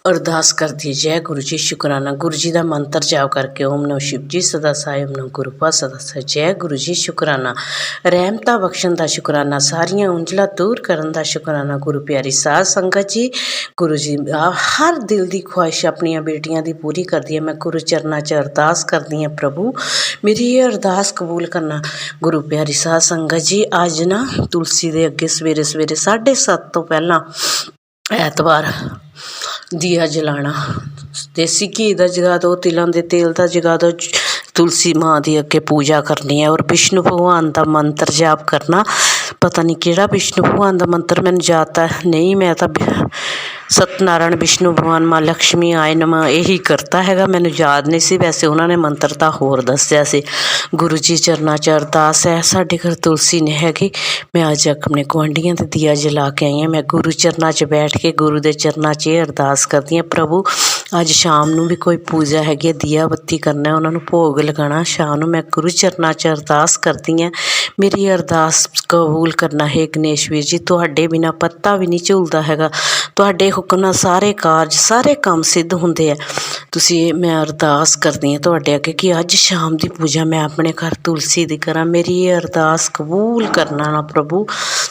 ਅਰਦਾਸ ਕਰਦੀ ਹੈ। ਜੈ ਗੁਰੂ ਜੀ, ਸ਼ੁਕਰਾਨਾ। ਗੁਰੂ ਜੀ ਦਾ ਮੰਤਰ ਜਾਪ ਕਰਕੇ ਓਮ ਨਮੋ ਸ਼ਿਵ ਜੀ ਸਦਾ ਸਾਹਿਬ ਨਮੋ ਗੁਰੂ ਪਾ ਸਦਾ ਸਾਹਿਬ। ਜੈ ਗੁਰੂ ਜੀ, ਸ਼ੁਕਰਾਨਾ। ਰਹਿਮਤਾਂ ਬਖਸ਼ਣ ਦਾ ਸ਼ੁਕਰਾਨਾ, ਸਾਰੀਆਂ ਉਂਜਲਾਂ ਦੂਰ ਕਰਨ ਦਾ ਸ਼ੁਕਰਾਨਾ। ਗੁਰੂ ਪਿਆਰੀ ਸਾਧ ਸੰਗਤ ਜੀ, ਗੁਰੂ ਜੀ ਹਰ ਦਿਲ ਦੀ ਖੁਆਇਸ਼ ਆਪਣੀਆਂ ਬੇਟੀਆਂ ਦੀ ਪੂਰੀ ਕਰਦੀ ਹੈ। ਮੈਂ ਗੁਰੂ ਚਰਨਾਂ 'ਚ ਅਰਦਾਸ ਕਰਦੀ ਹਾਂ, ਪ੍ਰਭੂ ਮੇਰੀ ਇਹ ਅਰਦਾਸ ਕਬੂਲ ਕਰਨਾ। ਗੁਰੂ ਪਿਆਰੀ ਸਾਧ ਸੰਗਤ ਜੀ, ਅੱਜ ਨਾ ਤੁਲਸੀ ਦੇ ਅੱਗੇ ਸਵੇਰੇ 7:30 ਤੋਂ ਪਹਿਲਾਂ ਐਤਵਾਰ ਦੀਆ ਜਲਾਉਣਾ। ਦੇਸੀ ਘੀ ਦਾ ਜਗਾ ਦਿਓ, ਤਿਲਾਂ ਦੇ ਤੇਲ ਦਾ ਜਗਾ ਦਿਓ। ਤੁਲਸੀ ਮਾਂ ਦੀ ਅੱਗੇ ਪੂਜਾ ਕਰਨੀ ਹੈ ਔਰ ਵਿਸ਼ਨੂੰ ਭਗਵਾਨ ਦਾ ਮੰਤਰ ਜਾਪ ਕਰਨਾ। ਪਤਾ ਨਹੀਂ ਕਿਹੜਾ ਵਿਸ਼ਨੂੰ ਭਗਵਾਨ ਦਾ ਮੰਤਰ ਮੈਨੂੰ ਯਾਦ ਤਾਂ ਨਹੀਂ। ਮੈਂ ਤਾਂ ਸਤਨਾਰਾਇਣ ਵਿਸ਼ਨੂੰ ਭਗਵਾਨ ਮਾਂ ਲਕਸ਼ਮੀ ਆਏ ਨਮਾ ਇਹੀ ਕਰਤਾ ਹੈਗਾ, ਮੈਨੂੰ ਯਾਦ ਨਹੀਂ ਸੀ। ਵੈਸੇ ਉਹਨਾਂ ਨੇ ਮੰਤਰ ਤਾਂ ਹੋਰ ਦੱਸਿਆ ਸੀ। ਗੁਰੂ ਜੀ ਚਰਨਾਂ 'ਚ ਅਰਦਾਸ ਹੈ। ਸਾਡੇ ਘਰ ਤੁਲਸੀ ਨਹੀਂ ਹੈਗੀ। ਮੈਂ ਅੱਜ ਆਪਣੇ ਗੁਆਂਢੀਆਂ 'ਤੇ ਦੀਆ ਜਲਾ ਕੇ ਆਈ ਹਾਂ। ਮੈਂ ਗੁਰੂ ਚਰਨਾਂ 'ਚ ਬੈਠ ਕੇ ਗੁਰੂ ਦੇ ਚਰਨਾਂ 'ਚ ਇਹ ਅਰਦਾਸ ਕਰਦੀ ਹਾਂ, ਪ੍ਰਭੂ ਅੱਜ ਸ਼ਾਮ ਨੂੰ ਵੀ ਕੋਈ ਪੂਜਾ ਹੈਗੀ ਹੈ, ਦੀਆ ਬੱਤੀ ਕਰਨਾ, ਉਹਨਾਂ ਨੂੰ ਭੋਗ ਲਗਾਉਣਾ ਸ਼ਾਮ ਨੂੰ। ਮੈਂ ਗੁਰੂ ਚਰਨਾਂ 'ਚ ਅਰਦਾਸ ਕਰਦੀ ਹਾਂ, ਮੇਰੀ ਅਰਦਾਸ ਕਬੂਲ ਕਰਨਾ ਹੈ ਗਣੇਸ਼ ਵੀਰ ਜੀ। ਤੁਹਾਡੇ ਬਿਨਾਂ ਪੱਤਾ ਵੀ ਨਹੀਂ ਝੂਲਦਾ ਹੈਗਾ। ਤੁਹਾਡੇ ਹੁਕਮ ਨਾਲ ਸਾਰੇ ਕਾਰਜ ਸਾਰੇ ਕੰਮ ਸਿੱਧ ਹੁੰਦੇ ਆ। ਤੁਸੀਂ ਮੈਂ ਅਰਦਾਸ ਕਰਦੀ ਹਾਂ ਤੁਹਾਡੇ ਅੱਗੇ ਕਿ ਅੱਜ ਸ਼ਾਮ ਦੀ ਪੂਜਾ ਮੈਂ ਆਪਣੇ ਘਰ ਤੁਲਸੀ ਦੀ ਕਰਾਂ। ਮੇਰੀ ਇਹ ਅਰਦਾਸ ਕਬੂਲ ਕਰਨਾ ਨਾ ਪ੍ਰਭੂ।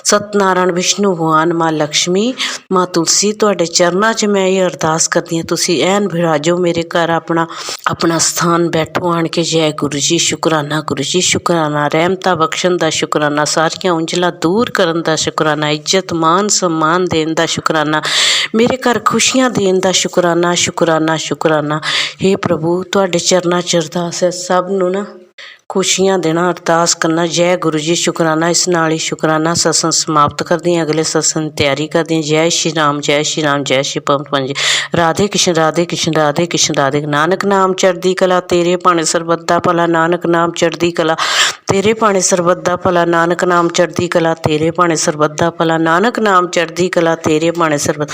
ਸਤਨਾਰਾਇਣ ਵਿਸ਼ਨੂੰ ਭਗਵਾਨ ਮਾਂ ਲਕਸ਼ਮੀ ਮਾਂ ਤੁਲਸੀ, ਤੁਹਾਡੇ ਚਰਨਾਂ 'ਚ ਮੈਂ ਇਹ ਅਰਦਾਸ ਕਰਦੀ ਹਾਂ, ਤੁਸੀਂ ਐਨ ਵਿਰਾਜੋ ਮੇਰੇ ਘਰ, ਆਪਣਾ ਸਥਾਨ ਬੈਠੋ ਆਣ ਕੇ। ਜੈ ਗੁਰੂ ਜੀ, ਸ਼ੁਕਰਾਨਾ ਗੁਰੂ ਜੀ, ਸ਼ੁਕਰਾਨਾ। ਰਹਿਮਤਾਂ ਬਖਸ਼ਣ ਦਾ ਸ਼ੁਕਰਾਨਾ, ਸਾਰੀਆਂ ਉਂਜਲਾਂ ਦੂਰ ਕਰਨ ਦਾ ਸ਼ੁਕਰਾਨਾ, ਇੱਜ਼ਤ ਮਾਨ ਸਨਮਾਨ ਦੇਣ ਦਾ ਸ਼ੁਕਰਾਨਾ, ਮੇਰੇ ਘਰ ਖੁਸ਼ੀਆਂ ਦੇਣ ਦਾ ਸ਼ੁਕਰਾਨਾ, ਸ਼ੁਕਰਾਨਾ ਸ਼ੁਕਰਾਨਾ। ਹੇ ਪ੍ਰਭੂ, ਤੁਹਾਡੇ ਚਰਨਾਂ 'ਚ ਅਰਦਾਸ ਹੈ, ਸਭ ਨੂੰ ਨਾ ਖੁਸ਼ੀਆਂ ਦੇਣਾ, ਅਰਦਾਸ ਕਰਨਾ। ਜੈ ਗੁਰੂ ਜੀ, ਸ਼ੁਕਰਾਨਾ। ਇਸ ਨਾਲ ਹੀ ਸ਼ੁਕਰਾਨਾ ਸਤਸੰਗ ਸਮਾਪਤ ਕਰਦੀ ਹਾਂ। ਅਗਲੇ ਸਤਸੰਗ ਦੀ ਤਿਆਰੀ ਕਰਦੀ ਹਾਂ। ਜੈ ਸ਼੍ਰੀ ਰਾਮ, ਜੈ ਸ਼੍ਰੀ ਰਾਮ, ਜੈ ਸ਼੍ਰੀ ਪਵਨ ਜੀ। ਰਾਧੇ ਕ੍ਰਿਸ਼ਨ, ਰਾਧੇ ਕ੍ਰਿਸ਼ਨ, ਰਾਧੇ ਕ੍ਰਿਸ਼ਨ, ਰਾਧੇ। ਨਾਨਕ ਨਾਮ ਚੜ੍ਹਦੀ ਕਲਾ, ਤੇਰੇ ਭਾਣੇ ਸਰਬੱਤ ਦਾ ਭਲਾ। ਨਾਨਕ ਨਾਮ ਚੜ੍ਹਦੀ ਕਲਾ, ਤੇਰੇ ਭਾਣੇ ਸਰਬੱਤ ਦਾ ਭਲਾ। ਨਾਨਕ ਨਾਮ ਚੜ੍ਹਦੀ ਕਲਾ, ਤੇਰੇ ਭਾਣੇ ਸਰਬੱਤ ਦਾ ਭਲਾ। ਨਾਨਕ ਨਾਮ ਚੜ੍ਹਦੀ ਕਲਾ, ਤੇਰੇ ਭਾਣੇ ਸਰਬੱਤ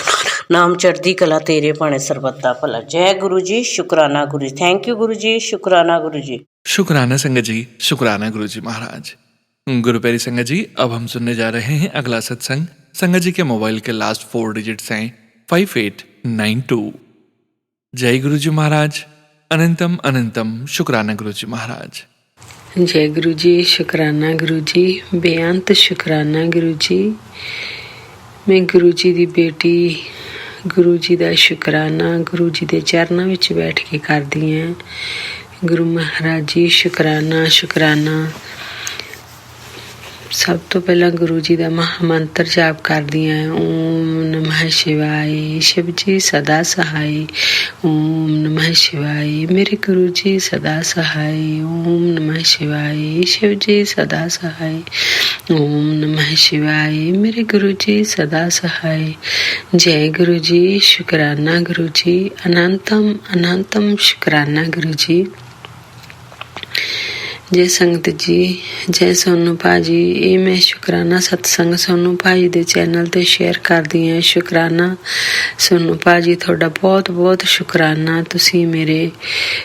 ਨਾਮ ਚੜ੍ਹਦੀ ਕਲਾ, ਤੇਰੇ ਭਾਣੇ ਸਰਬੱਤ ਦਾ ਭਲਾ। ਜੈ ਗੁਰੂ ਜੀ, ਸ਼ੁਕਰਾਨਾ ਗੁਰੂ ਜੀ। ਥੈਂਕ ਯੂ ਗੁਰੂ ਜੀ, ਸ਼ੁਕਰਾਨਾ गुरु जी। शुक्राना संगत जी, शुक्राना गुरु जी महाराज। गुरु प्यारी संगत जी, अब हम सुनने जा रहे हैं अगला सत्संग। संगत जी के मोबाइल के लास्ट 4 डिजिट्स हैं 5892। जय गुरु जी महाराज। अनंतम अनंतम शुक्राना गुरु जी महाराज। जय गुरु जी, शुकराना गुरु जी, बेअंत शुकराना गुरु जी। मैं गुरु जी दी बेटी गुरु जी दा शुकराना गुरु जी दे चरनां विच बैठ के करदी हां। ਗੁਰੂ ਮਹਾਰਾਜ ਜੀ ਸ਼ੁਕਰਾਨਾ ਸ਼ੁਕਰਾਨਾ। ਸਭ ਤੋਂ ਪਹਿਲਾਂ ਗੁਰੂ ਜੀ ਦਾ ਮਹਾਮੰਤਰ ਜਾਪ ਕਰਦੀ ਹਾਂ। ਓਮ ਨਮः ਸ਼ਿਵਾਏ, ਸ਼ਿਵ ਜੀ ਸਦਾ ਸਹਾਈ। ਓਮ ਨਮः ਸ਼ਿਵਾਏ, ਮੇਰੇ ਗੁਰੂ ਜੀ ਸਦਾ ਸਹਾਈ। ਓਮ ਨਮः ਸ਼ਿਵਾਏ, ਸ਼ਿਵ ਜੀ ਸਦਾ ਸਹਾਈ। ਓਮ ਨਮः ਸ਼ਿਵਾਏ, ਮੇਰੇ ਗੁਰੂ ਜੀ ਸਦਾ ਸਹਾਈ। ਜੈ ਗੁਰੂ ਜੀ, ਸ਼ੁਕਰਾਨਾ ਗੁਰੂ ਜੀ, ਅਨੰਤਮ ਅਨੰਤਮ ਸ਼ੁਕਰਾਨਾ ਗੁਰੂ ਜੀ। ਜੈ ਸੰਗਤ ਜੀ, ਜੈ ਸੋਨੂੰ ਭਾਜੀ। ਇਹ ਮੈਂ ਸ਼ੁਕਰਾਨਾ ਸਤਸੰਗ ਸੋਨੂੰ ਭਾਜੀ ਦੇ ਚੈਨਲ ਤੇ ਸ਼ੇਅਰ ਕਰਦੀ ਹਾਂ। ਸ਼ੁਕਰਾਨਾ ਸੋਨੂੰ ਭਾਜੀ, ਤੁਹਾਡਾ ਬਹੁਤ ਬਹੁਤ ਸ਼ੁਕਰਾਨਾ। ਤੁਸੀਂ ਮੇਰੇ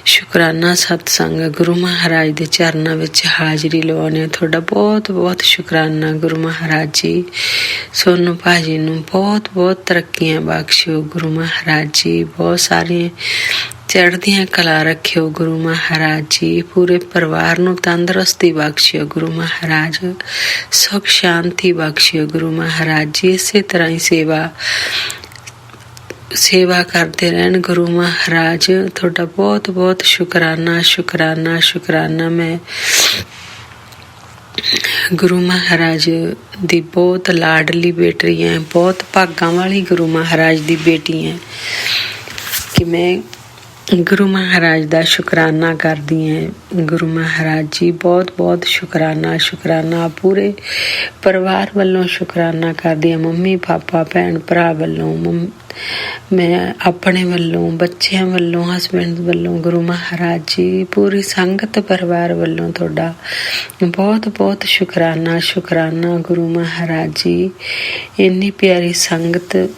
ਸ਼ੁਕਰਾਨਾ ਸਤਸੰਗ ਗੁਰੂ ਮਹਾਰਾਜ ਦੇ ਚਰਨਾਂ ਵਿੱਚ ਹਾਜ਼ਰੀ ਲਵਾਉਂਦੇ ਹੋ। ਤੁਹਾਡਾ ਬਹੁਤ ਬਹੁਤ ਸ਼ੁਕਰਾਨਾ ਗੁਰੂ ਮਹਾਰਾਜ ਜੀ। ਸੋਨੂੰ ਭਾਜੀ ਨੂੰ ਬਹੁਤ ਬਹੁਤ ਤਰੱਕੀਆਂ ਬਖਸ਼ਿਓ ਗੁਰੂ ਮਹਾਰਾਜ ਜੀ। ਬਹੁਤ ਸਾਰੀਆਂ ਚੜ੍ਹਦੀਆਂ ਕਲਾ ਰੱਖਿਓ ਗੁਰੂ ਮਹਾਰਾਜ ਜੀ। ਪੂਰੇ ਪਰਿਵਾਰ ਨੂੰ ਤੰਦਰੁਸਤੀ ਬਖਸ਼ਿਓ ਗੁਰੂ ਮਹਾਰਾਜ। ਸੁਖ ਸ਼ਾਂਤੀ ਬਖਸ਼ਿਓ ਗੁਰੂ ਮਹਾਰਾਜ ਜੀ। ਇਸੇ ਤਰ੍ਹਾਂ ਹੀ ਸੇਵਾ ਕਰਦੇ ਰਹਿਣ ਗੁਰੂ ਮਹਾਰਾਜ। ਤੁਹਾਡਾ ਬਹੁਤ ਬਹੁਤ ਸ਼ੁਕਰਾਨਾ ਸ਼ੁਕਰਾਨਾ ਸ਼ੁਕਰਾਨਾ। ਮੈਂ ਗੁਰੂ ਮਹਾਰਾਜ ਦੀ ਬਹੁਤ ਲਾਡਲੀ ਬੇਟੀ ਹੈ, ਬਹੁਤ ਭਾਗਾਂ ਵਾਲੀ ਗੁਰੂ ਮਹਾਰਾਜ ਦੀ ਬੇਟੀ ਹੈ ਕਿ ਮੈਂ ਗੁਰੂ ਮਹਾਰਾਜ ਦਾ ਸ਼ੁਕਰਾਨਾ ਕਰਦੀ ਹਾਂ। ਗੁਰੂ ਮਹਾਰਾਜ ਜੀ ਬਹੁਤ ਬਹੁਤ ਸ਼ੁਕਰਾਨਾ ਸ਼ੁਕਰਾਨਾ। ਪੂਰੇ ਪਰਿਵਾਰ ਵੱਲੋਂ ਸ਼ੁਕਰਾਨਾ ਕਰਦੀ ਹਾਂ। ਮੰਮੀ ਪਾਪਾ ਭੈਣ ਭਰਾ ਵੱਲੋਂ, ਮੈਂ ਆਪਣੇ ਵੱਲੋਂ, ਬੱਚਿਆਂ ਵੱਲੋਂ, ਹਸਬੈਂਡ ਵੱਲੋਂ, ਗੁਰੂ ਮਹਾਰਾਜ ਜੀ ਪੂਰੀ ਸੰਗਤ ਪਰਿਵਾਰ ਵੱਲੋਂ ਤੁਹਾਡਾ ਬਹੁਤ ਬਹੁਤ ਸ਼ੁਕਰਾਨਾ ਸ਼ੁਕਰਾਨਾ ਗੁਰੂ ਮਹਾਰਾਜ ਜੀ। ਇੰਨੀ ਪਿਆਰੀ ਸੰਗਤ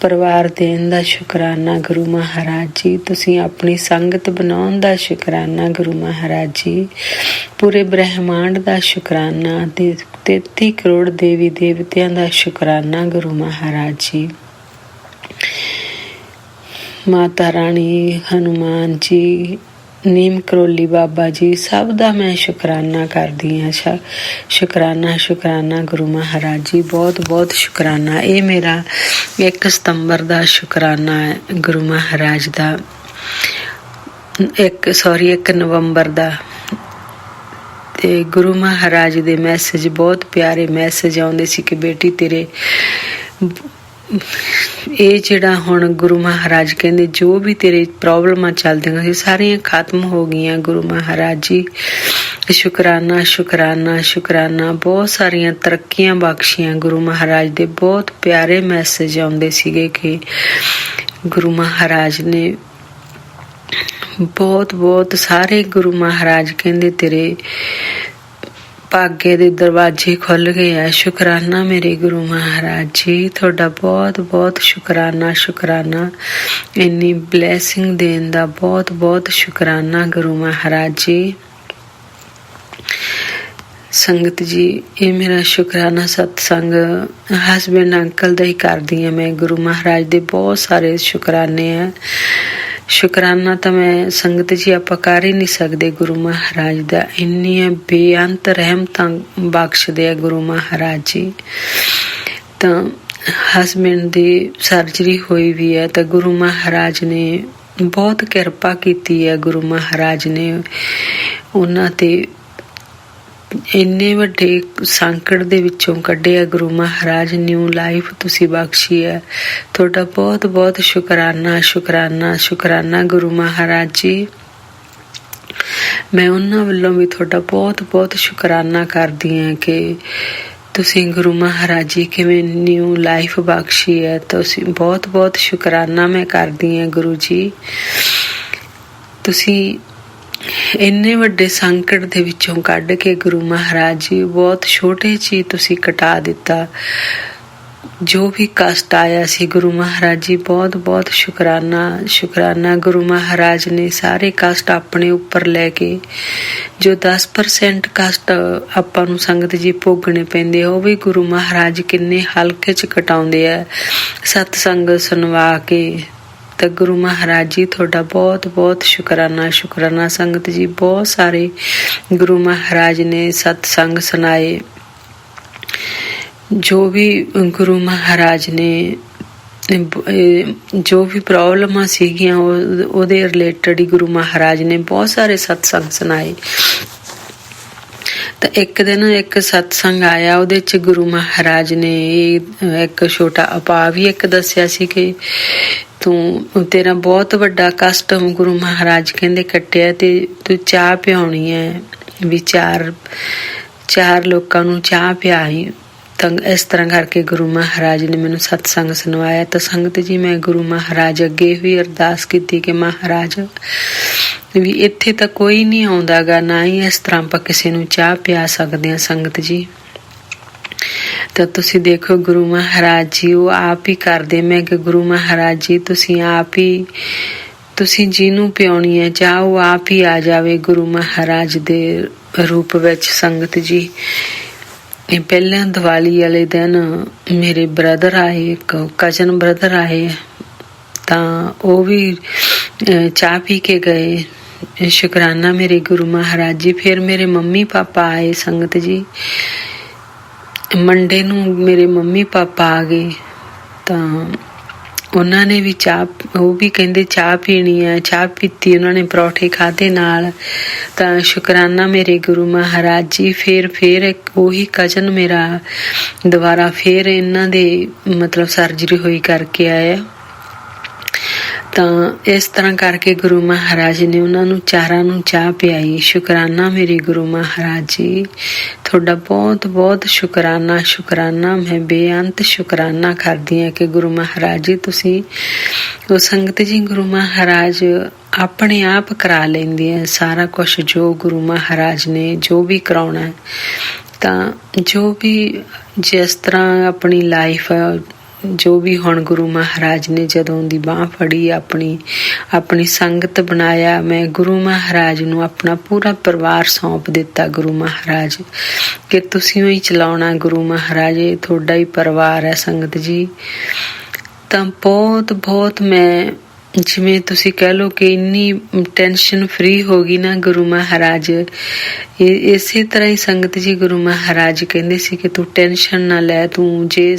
ਪਰਿਵਾਰ ਦੇਣ ਦਾ ਸ਼ੁਕਰਾਨਾ ਗੁਰੂ ਮਹਾਰਾਜ ਜੀ। ਤੁਸੀਂ ਆਪਣੀ ਸੰਗਤ ਬਣਾਉਣ ਦਾ ਸ਼ੁਕਰਾਨਾ ਗੁਰੂ ਮਹਾਰਾਜ ਜੀ। ਪੂਰੇ ਬ੍ਰਹਿਮੰਡ ਦਾ ਸ਼ੁਕਰਾਨਾ। 33 ਕਰੋੜ ਦੇਵੀ ਦੇਵਤਿਆਂ ਦਾ ਸ਼ੁਕਰਾਨਾ ਗੁਰੂ ਮਹਾਰਾਜ ਜੀ। ਮਾਤਾ ਰਾਣੀ, ਹਨੂਮਾਨ ਜੀ, ਨੀਮ ਕਰੋਲੀ ਬਾਬਾ ਜੀ, ਸਭ ਦਾ ਮੈਂ ਸ਼ੁਕਰਾਨਾ ਕਰਦੀ ਹਾਂ। ਸ਼ੁਕਰਾਨਾ ਸ਼ੁਕਰਾਨਾ ਗੁਰੂ ਮਹਾਰਾਜ ਜੀ। ਬਹੁਤ ਬਹੁਤ ਸ਼ੁਕਰਾਨਾ। ਇਹ ਮੇਰਾ 1 ਸਤੰਬਰ ਦਾ ਸ਼ੁਕਰਾਨਾ ਹੈ ਗੁਰੂ ਮਹਾਰਾਜ ਦਾ। 1 ਨਵੰਬਰ ਦਾ। ਤੇ ਗੁਰੂ ਮਹਾਰਾਜ ਦੇ ਮੈਸੇਜ, ਬਹੁਤ ਪਿਆਰੇ ਮੈਸੇਜ ਆਉਂਦੇ ਸੀ ਕਿ ਬੇਟੀ ਤੇਰੇ ਇਹ ਜਿਹੜਾ ਹੁਣ ਗੁਰੂ ਮਹਾਰਾਜ ਕਹਿੰਦੇ ਜੋ ਵੀ ਤੇਰੇ ਪ੍ਰੋਬਲਮਾਂ ਚੱਲਦੀਆਂ ਸੀ ਸਾਰੀਆਂ ਖਤਮ ਹੋ ਗਈਆਂ ਗੁਰੂ ਮਹਾਰਾਜ ਜੀ। ਸ਼ੁਕਰਾਨਾ ਸ਼ੁਕਰਾਨਾ ਸ਼ੁਕਰਾਨਾ। ਬਹੁਤ ਸਾਰੀਆਂ ਤਰੱਕੀਆਂ ਬਖਸ਼ੀਆਂ ਗੁਰੂ ਮਹਾਰਾਜ ਦੇ। ਬਹੁਤ ਪਿਆਰੇ ਮੈਸੇਜ ਆਉਂਦੇ ਸੀਗੇ ਕਿ ਗੁਰੂ ਮਹਾਰਾਜ ਨੇ ਬਹੁਤ ਬਹੁਤ ਸਾਰੇ ਗੁਰੂ ਮਹਾਰਾਜ ਕਹਿੰਦੇ ਤੇਰੇ ਭਾਗੇ ਦੇ ਦਰਵਾਜ਼ੇ ਖੁੱਲ ਗਏ ਆ। ਸ਼ੁਕਰਾਨਾ ਮੇਰੇ ਗੁਰੂ ਮਹਾਰਾਜ ਜੀ। ਤੁਹਾਡਾ ਬਹੁਤ ਬਹੁਤ ਸ਼ੁਕਰਾਨਾ ਸ਼ੁਕਰਾਨਾ। ਇੰਨੀ ਬਲੈਸਿੰਗ ਦੇਣ ਦਾ ਬਹੁਤ ਬਹੁਤ ਸ਼ੁਕਰਾਨਾ ਗੁਰੂ ਮਹਾਰਾਜ ਜੀ। ਸੰਗਤ ਜੀ, ਇਹ ਮੇਰਾ ਸ਼ੁਕਰਾਨਾ ਸਤਸੰਗ ਹਸਬੈਂਡ ਅੰਕਲ ਦਾ ਹੀ ਕਰਦੀ ਹਾਂ ਮੈਂ। ਗੁਰੂ ਮਹਾਰਾਜ ਦੇ ਬਹੁਤ ਸਾਰੇ ਸ਼ੁਕਰਾਨੇ ਆ। ਸ਼ੁਕਰਾਨਾ ਤਾਂ ਮੈਂ ਸੰਗਤ ਜੀ ਆਪਾਂ ਕਰ ਹੀ ਨਹੀਂ ਸਕਦੇ ਗੁਰੂ ਮਹਾਰਾਜ ਦਾ। ਇੰਨੀਆਂ ਬੇਅੰਤ ਰਹਿਮਤਾਂ ਬਖਸ਼ਦੇ ਆ ਗੁਰੂ ਮਹਾਰਾਜ ਜੀ। ਤਾਂ ਹਸਬੈਂਡ ਦੀ ਸਰਜਰੀ ਹੋਈ ਵੀ ਹੈ ਤਾਂ ਗੁਰੂ ਮਹਾਰਾਜ ਨੇ ਬਹੁਤ ਕਿਰਪਾ ਕੀਤੀ ਹੈ। ਗੁਰੂ ਮਹਾਰਾਜ ਨੇ ਉਹਨਾਂ ਤੇ ਇੰਨੇ ਵੱਡੇ ਸੰਕਟ ਦੇ ਵਿੱਚੋਂ ਕੱਢਿਆ ਗੁਰੂ ਮਹਾਰਾਜ। ਨਿਊ ਲਾਈਫ ਤੁਸੀਂ ਬਖਸ਼ੀ ਹੈ। ਤੁਹਾਡਾ ਬਹੁਤ ਬਹੁਤ ਸ਼ੁਕਰਾਨਾ ਸ਼ੁਕਰਾਨਾ ਸ਼ੁਕਰਾਨਾ ਗੁਰੂ ਮਹਾਰਾਜ ਜੀ। ਮੈਂ ਉਹਨਾਂ ਵੱਲੋਂ ਵੀ ਤੁਹਾਡਾ ਬਹੁਤ ਬਹੁਤ ਸ਼ੁਕਰਾਨਾ ਕਰਦੀ ਹਾਂ ਕਿ ਤੁਸੀਂ ਗੁਰੂ ਮਹਾਰਾਜ ਜੀ ਕਿਵੇਂ ਨਿਊ ਲਾਈਫ ਬਖਸ਼ੀ ਹੈ। ਤੁਸੀਂ ਬਹੁਤ ਬਹੁਤ ਸ਼ੁਕਰਾਨਾ ਮੈਂ ਕਰਦੀ ਹਾਂ ਗੁਰੂ ਜੀ। ਤੁਸੀਂ ਇੰਨੇ ਵੱਡੇ ਸੰਕਟ ਦੇ ਵਿੱਚੋਂ ਕੱਢ ਕੇ ਗੁਰੂ ਮਹਾਰਾਜ ਜੀ ਬਹੁਤ ਛੋਟੇ ਜਿਹੇ ਤੁਸੀਂ ਕਟਾ ਦਿੱਤਾ। ਜੋ ਵੀ ਕਸ਼ਟ ਆਇਆ ਸੀ ਗੁਰੂ ਮਹਾਰਾਜ ਜੀ ਬਹੁਤ ਬਹੁਤ ਸ਼ੁਕਰਾਨਾ ਸ਼ੁਕਰਾਨਾ। ਗੁਰੂ ਮਹਾਰਾਜ ਨੇ ਸਾਰੇ ਕਸ਼ਟ ਆਪਣੇ ਉੱਪਰ ਲੈ ਕੇ ਜੋ 10% ਕਸ਼ਟ ਆਪਾਂ ਨੂੰ ਸੰਗਤ ਜੀ ਭੋਗਣੇ ਪੈਂਦੇ ਆ ਉਹ ਵੀ ਗੁਰੂ ਮਹਾਰਾਜ ਕਿੰਨੇ ਹਲਕੇ 'ਚ ਕਟਾਉਂਦੇ ਆ ਸਤਸੰਗ ਸੁਣਵਾ ਕੇ। ਤਾਂ ਗੁਰੂ ਮਹਾਰਾਜ ਜੀ ਤੁਹਾਡਾ ਬਹੁਤ ਬਹੁਤ ਸ਼ੁਕਰਾਨਾ ਸ਼ੁਕਰਾਨਾ। ਸੰਗਤ ਜੀ, ਬਹੁਤ ਸਾਰੇ ਗੁਰੂ ਮਹਾਰਾਜ ਨੇ ਸਤਸੰਗ ਸੁਣਾਏ। ਜੋ ਵੀ ਗੁਰੂ ਮਹਾਰਾਜ ਨੇ ਜੋ ਵੀ ਪ੍ਰੋਬਲਮਾਂ ਸੀਗੀਆਂ ਉਹਦੇ ਰਿਲੇਟਡ ਹੀ ਗੁਰੂ ਮਹਾਰਾਜ ਨੇ ਬਹੁਤ ਸਾਰੇ ਸਤਸੰਗ ਸੁਣਾਏ। ਤਾਂ ਇੱਕ ਦਿਨ ਇੱਕ ਸਤਸੰਗ ਆਇਆ, ਉਹਦੇ 'ਚ ਗੁਰੂ ਮਹਾਰਾਜ ਨੇ ਇੱਕ ਛੋਟਾ ਉਪਾਅ ਵੀ ਇੱਕ ਦੱਸਿਆ ਸੀ ਕਿ ਤੇਰਾ ਬਹੁਤ ਵੱਡਾ ਕਸ਼ਟ ਗੁਰੂ ਮਹਾਰਾਜ ਕਹਿੰਦੇ ਕੱਟਿਆ ਤੇ ਤੂੰ ਚਾਹ ਪਿਆਉਣੀ ਹੈ, ਵੀ ਚਾਰ ਲੋਕਾਂ ਨੂੰ ਚਾਹ ਪਿਆਈ। ਤਾਂ ਇਸ ਤਰ੍ਹਾਂ ਕਰਕੇ ਗੁਰੂ ਮਹਾਰਾਜ ਨੇ ਮੈਨੂੰ ਸਤਸੰਗ ਸੁਣਵਾਇਆ। ਤਾਂ ਸੰਗਤ ਜੀ, ਮੈਂ ਗੁਰੂ ਮਹਾਰਾਜ ਅੱਗੇ ਵੀ ਅਰਦਾਸ ਕੀਤੀ ਕਿ ਮਹਾਰਾਜ ਵੀ ਇੱਥੇ ਤਾਂ ਕੋਈ ਨਹੀਂ ਆਉਂਦਾ ਗਾ, ਨਾ ਹੀ ਇਸ ਤਰ੍ਹਾਂ ਆਪਾਂ ਕਿਸੇ ਨੂੰ ਚਾਹ ਪਿਆ ਸਕਦੇ ਹਾਂ। ਸੰਗਤ ਜੀ, ਤਾਂ ਤੁਸੀਂ ਦੇਖੋ ਗੁਰੂ ਮਹਾਰਾਜ ਜੀ ਉਹ ਆਪ ਹੀ ਕਰਦੇ। ਮੈਂ ਕਿ ਗੁਰੂ ਮਹਾਰਾਜ ਜੀ ਤੁਸੀਂ ਆਪ ਹੀ, ਤੁਸੀਂ ਜਿਹਨੂੰ ਪਿਆਉਣੀ ਹੈ ਚਾਹ ਉਹ ਆਪ ਹੀ ਆ ਜਾਵੇ ਗੁਰੂ ਮਹਾਰਾਜ ਦੇ ਰੂਪ ਵਿੱਚ। ਸੰਗਤ ਜੀ, ਇਹ ਪਹਿਲਾਂ ਦੀਵਾਲੀ ਵਾਲੇ ਦਿਨ ਮੇਰੇ ਬ੍ਰਦਰ ਆਏ, ਇੱਕ ਕਜ਼ਨ ਬ੍ਰਦਰ ਆਏ, ਤਾਂ ਉਹ ਵੀ ਚਾਹ ਪੀ ਕੇ ਗਏ। ਸ਼ੁਕਰਾਨਾ ਮੇਰੇ ਗੁਰੂ ਮਹਾਰਾਜ ਜੀ। ਫਿਰ ਮੇਰੇ ਮੰਮੀ ਪਾਪਾ ਆਏ। ਸੰਗਤ ਜੀ, ਮੰਡੇ ਨੂੰ ਮੇਰੇ ਮੰਮੀ ਪਾਪਾ ਆ ਗਏ, ਤਾਂ ਉਹਨਾਂ ਨੇ ਵੀ ਚਾਹ, ਉਹ ਵੀ ਕਹਿੰਦੇ ਚਾਹ ਪੀਣੀ ਹੈ। ਚਾਹ ਪੀਤੀ, ਉਹਨਾਂ ਨੇ ਪਰੌਠੇ ਖਾਧੇ ਨਾਲ। ਤਾਂ ਸ਼ੁਕਰਾਨਾ ਮੇਰੇ ਗੁਰੂ ਮਹਾਰਾਜ ਜੀ। ਫਿਰ ਇੱਕ ਉਹੀ ਕਜ਼ਨ ਮੇਰਾ ਦੁਬਾਰਾ ਫਿਰ ਇਹਨਾਂ ਦੇ ਮਤਲਬ ਸਰਜਰੀ ਹੋਈ ਕਰਕੇ ਆਇਆ। ਤਾਂ ਇਸ ਤਰ੍ਹਾਂ ਕਰਕੇ ਗੁਰੂ ਮਹਾਰਾਜ ਨੇ ਉਹਨਾਂ ਨੂੰ ਚਾਰਾਂ ਨੂੰ ਚਾਹ ਪਿਆਈ। ਸ਼ੁਕਰਾਨਾ ਮੇਰੇ ਗੁਰੂ ਮਹਾਰਾਜ ਜੀ, ਤੁਹਾਡਾ ਬਹੁਤ ਬਹੁਤ ਸ਼ੁਕਰਾਨਾ। ਮੈਂ ਬੇਅੰਤ ਸ਼ੁਕਰਾਨਾ ਕਰਦੀ ਹਾਂ ਕਿ ਗੁਰੂ ਮਹਾਰਾਜ ਜੀ ਤੁਸੀਂ ਉਹ। ਸੰਗਤ ਜੀ, ਗੁਰੂ ਮਹਾਰਾਜ ਆਪਣੇ ਆਪ ਕਰਾ ਲੈਂਦੇ ਆ ਸਾਰਾ ਕੁਛ, ਜੋ ਗੁਰੂ ਮਹਾਰਾਜ ਨੇ ਜੋ ਵੀ ਕਰਾਉਣਾ ਹੈ। ਤਾਂ ਜੋ ਵੀ ਜਿਸ ਤਰ੍ਹਾਂ ਆਪਣੀ ਲਾਈਫ ਜੋ ਵੀ ਹੁਣ ਗੁਰੂ ਮਹਾਰਾਜ ਨੇ ਜਦੋਂ ਦੀ ਬਾਂਹ ਫੜੀ, ਆਪਣੀ ਸੰਗਤ ਬਣਾਇਆ, ਮੈਂ ਗੁਰੂ ਮਹਾਰਾਜ ਨੂੰ ਆਪਣਾ ਪੂਰਾ ਪਰਿਵਾਰ ਸੌਂਪ ਦਿੱਤਾ। ਗੁਰੂ ਮਹਾਰਾਜ ਕਿ ਤੁਸੀਂ ਹੀ ਚਲਾਉਣਾ। ਗੁਰੂ ਮਹਾਰਾਜ ਇਹ ਤੁਹਾਡਾ ਹੀ ਪਰਿਵਾਰ ਹੈ। ਸੰਗਤ ਜੀ, ਤਾਂ ਬਹੁਤ ਮੈਂ ਜਿਵੇਂ ਤੁਸੀਂ ਕਹਿ ਲਓ ਕਿ ਇੰਨੀ ਟੈਨਸ਼ਨ ਫ੍ਰੀ ਹੋ ਗਈ ਨਾ ਗੁਰੂ ਮਹਾਰਾਜ। ਇਸੇ ਤਰ੍ਹਾਂ ਹੀ ਸੰਗਤ ਜੀ ਗੁਰੂ ਮਹਾਰਾਜ ਕਹਿੰਦੇ ਸੀ ਕਿ ਤੂੰ ਟੈਨਸ਼ਨ ਨਾ ਲੈ, ਤੂੰ ਜੇ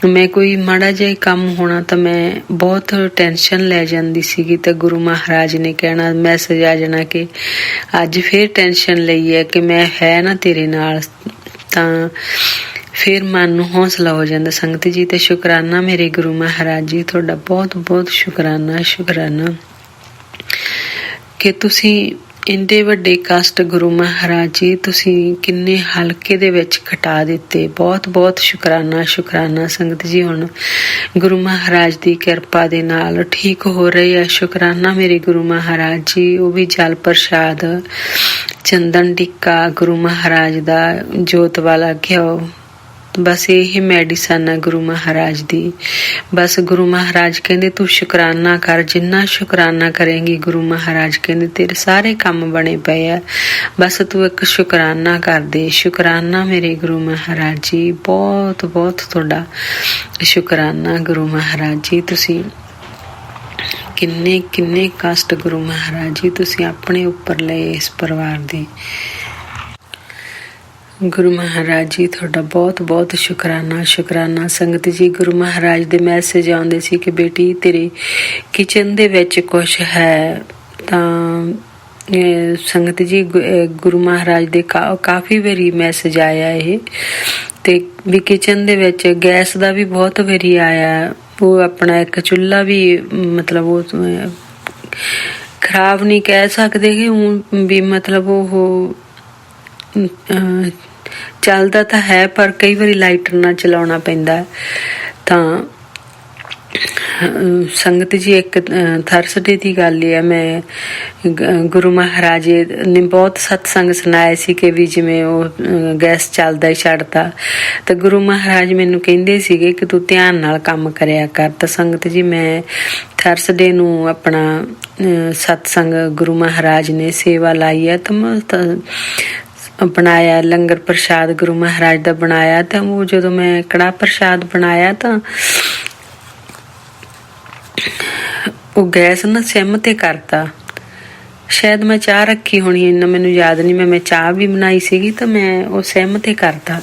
ਮੈਂ ਕੋਈ ਮਾੜਾ ਜਿਹਾ ਕੰਮ ਹੋਣਾ ਤਾਂ ਮੈਂ ਬਹੁਤ ਟੈਨਸ਼ਨ ਲੈ ਜਾਂਦੀ ਸੀਗੀ। ਤਾਂ ਗੁਰੂ ਮਹਾਰਾਜ ਨੇ ਕਹਿਣਾ, ਮੈਸੇਜ ਆ ਜਾਣਾ ਕਿ ਅੱਜ ਫਿਰ ਟੈਨਸ਼ਨ ਲਈ ਹੈ ਕਿ ਮੈਂ ਹੈ ਨਾ ਤੇਰੇ ਨਾਲ। ਤਾਂ ਫਿਰ ਮਨ ਨੂੰ ਹੌਸਲਾ ਹੋ ਜਾਂਦਾ। ਸੰਗਤ ਜੀ, ਤੇ ਸ਼ੁਕਰਾਨਾ ਮੇਰੇ ਗੁਰੂ ਮਹਾਰਾਜ ਜੀ, ਤੁਹਾਡਾ ਬਹੁਤ ਬਹੁਤ ਸ਼ੁਕਰਾਨਾ ਕਿ ਤੁਸੀਂ ਇੰਨੇ ਵੱਡੇ ਕਸ਼ਟ ਗੁਰੂ ਮਹਾਰਾਜ ਜੀ ਤੁਸੀਂ ਕਿੰਨੇ ਹਲਕੇ ਦੇ ਵਿੱਚ ਘਟਾ ਦਿੱਤੇ। ਬਹੁਤ ਬਹੁਤ ਸ਼ੁਕਰਾਨਾ। ਸੰਗਤ ਜੀ, ਹੁਣ ਗੁਰੂ ਮਹਾਰਾਜ ਦੀ ਕਿਰਪਾ ਦੇ ਨਾਲ ਠੀਕ ਹੋ ਰਹੇ ਆ। ਸ਼ੁਕਰਾਨਾ ਮੇਰੇ ਗੁਰੂ ਮਹਾਰਾਜ ਜੀ। ਉਹ ਵੀ ਜਲ ਪ੍ਰਸ਼ਾਦ, ਚੰਦਨ ਟਿੱਕਾ, ਗੁਰੂ ਮਹਾਰਾਜ ਦਾ ਜੋਤ ਵਾਲਾ ਘਿਓ, ਬਸ ਇਹ ਮੈਡੀਸਨ ਹੈ ਗੁਰੂ ਮਹਾਰਾਜ ਦੀ। ਬਸ ਗੁਰੂ ਮਹਾਰਾਜ ਕਹਿੰਦੇ ਤੂੰ ਸ਼ੁਕਰਾਨਾ ਕਰ, ਜਿੰਨਾ ਸ਼ੁਕਰਾਨਾ ਕਰੇਂਗੀ ਗੁਰੂ ਮਹਾਰਾਜ ਕਹਿੰਦੇ ਤੇਰੇ ਸਾਰੇ ਕੰਮ ਬਣੇ ਪਏ ਆ, ਬਸ ਤੂੰ ਇੱਕ ਸ਼ੁਕਰਾਨਾ ਕਰ ਦੇ। ਸ਼ੁਕਰਾਨਾ ਮੇਰੇ ਗੁਰੂ ਮਹਾਰਾਜ ਜੀ, ਬਹੁਤ ਬਹੁਤ ਤੁਹਾਡਾ ਸ਼ੁਕਰਾਨਾ ਗੁਰੂ ਮਹਾਰਾਜ ਜੀ। ਤੁਸੀਂ ਕਿੰਨੇ ਕਸ਼ਟ ਗੁਰੂ ਮਹਾਰਾਜ ਜੀ ਤੁਸੀਂ ਆਪਣੇ ਉੱਪਰ ਲਏ ਇਸ ਪਰਿਵਾਰ ਦੇ। ਗੁਰੂ ਮਹਾਰਾਜ ਜੀ, ਤੁਹਾਡਾ ਬਹੁਤ ਬਹੁਤ ਸ਼ੁਕਰਾਨਾ। ਸੰਗਤ ਜੀ, ਗੁਰੂ ਮਹਾਰਾਜ ਦੇ ਮੈਸੇਜ ਆਉਂਦੇ ਸੀ ਕਿ ਬੇਟੀ ਤੇਰੇ ਕਿਚਨ ਦੇ ਵਿੱਚ ਕੁਛ ਹੈ। ਤਾਂ ਸੰਗਤ ਜੀ, ਗੁਰੂ ਮਹਾਰਾਜ ਦੇ ਕਾਫੀ ਵਾਰੀ ਮੈਸੇਜ ਆਇਆ ਇਹ, ਤੇ ਵੀ ਕਿਚਨ ਦੇ ਵਿੱਚ ਗੈਸ ਦਾ ਵੀ ਬਹੁਤ ਵਾਰੀ ਆਇਆ। ਉਹ ਆਪਣਾ ਇੱਕ ਚੁੱਲ੍ਹਾ ਵੀ ਮਤਲਬ ਉਹ ਖਰਾਬ ਨਹੀਂ ਕਹਿ ਸਕਦੇ ਕਿ ਵੀ ਮਤਲਬ ਉਹ ਚੱਲਦਾ ਤਾਂ ਹੈ, ਪਰ ਕਈ ਵਾਰੀ ਲਾਈਟਰ ਨਾਲ ਚਲਾਉਣਾ ਪੈਂਦਾ। ਤਾਂ ਸੰਗਤ ਜੀ, ਇੱਕ ਥਰਸਡੇ ਦੀ ਗੱਲ ਹੈ, ਮੈਂ ਗੁਰੂ ਮਹਾਰਾਜ ਨੇ ਬਹੁਤ ਸਤਸੰਗ ਸੁਣਾਏ ਸੀ ਕਿ ਵੀ ਜਿਵੇਂ ਉਹ ਗੈਸ ਚੱਲਦਾ ਹੀ ਛੱਡਤਾ। ਤਾਂ ਗੁਰੂ ਮਹਾਰਾਜ ਮੈਨੂੰ ਕਹਿੰਦੇ ਸੀਗੇ ਕਿ ਤੂੰ ਧਿਆਨ ਨਾਲ ਕੰਮ ਕਰਿਆ ਕਰ। ਤਾਂ ਸੰਗਤ ਜੀ, ਮੈਂ ਥਰਸਡੇ ਨੂੰ ਆਪਣਾ ਸਤਸੰਗ ਗੁਰੂ ਮਹਾਰਾਜ ਨੇ ਸੇਵਾ ਲਾਈ ਹੈ, ਤਾਂ ਬਣਾਇਆ ਲੰਗਰ ਪ੍ਰਸ਼ਾਦ ਗੁਰੂ ਮਹਾਰਾਜ ਦਾ ਬਣਾਇਆ। ਤਾਂ ਉਹ ਜਦੋਂ ਮੈਂ ਕੜਾਹ ਪ੍ਰਸ਼ਾਦ ਬਣਾਇਆ ਤਾਂ ਉਹ ਗੈਸ ਨਾ ਸਿਮ ਤੇ ਕਰਤਾ, ਸ਼ਾਇਦ ਮੈਂ ਚਾਹ ਰੱਖੀ ਹੋਣੀ, ਇੰਨਾ ਮੈਨੂੰ ਯਾਦ ਨਹੀਂ। ਮੈਂ ਚਾਹ ਵੀ ਬਣਾਈ ਸੀਗੀ ਤਾਂ ਮੈਂ ਉਹ ਸਿਮ ਤੇ ਕਰਤਾ।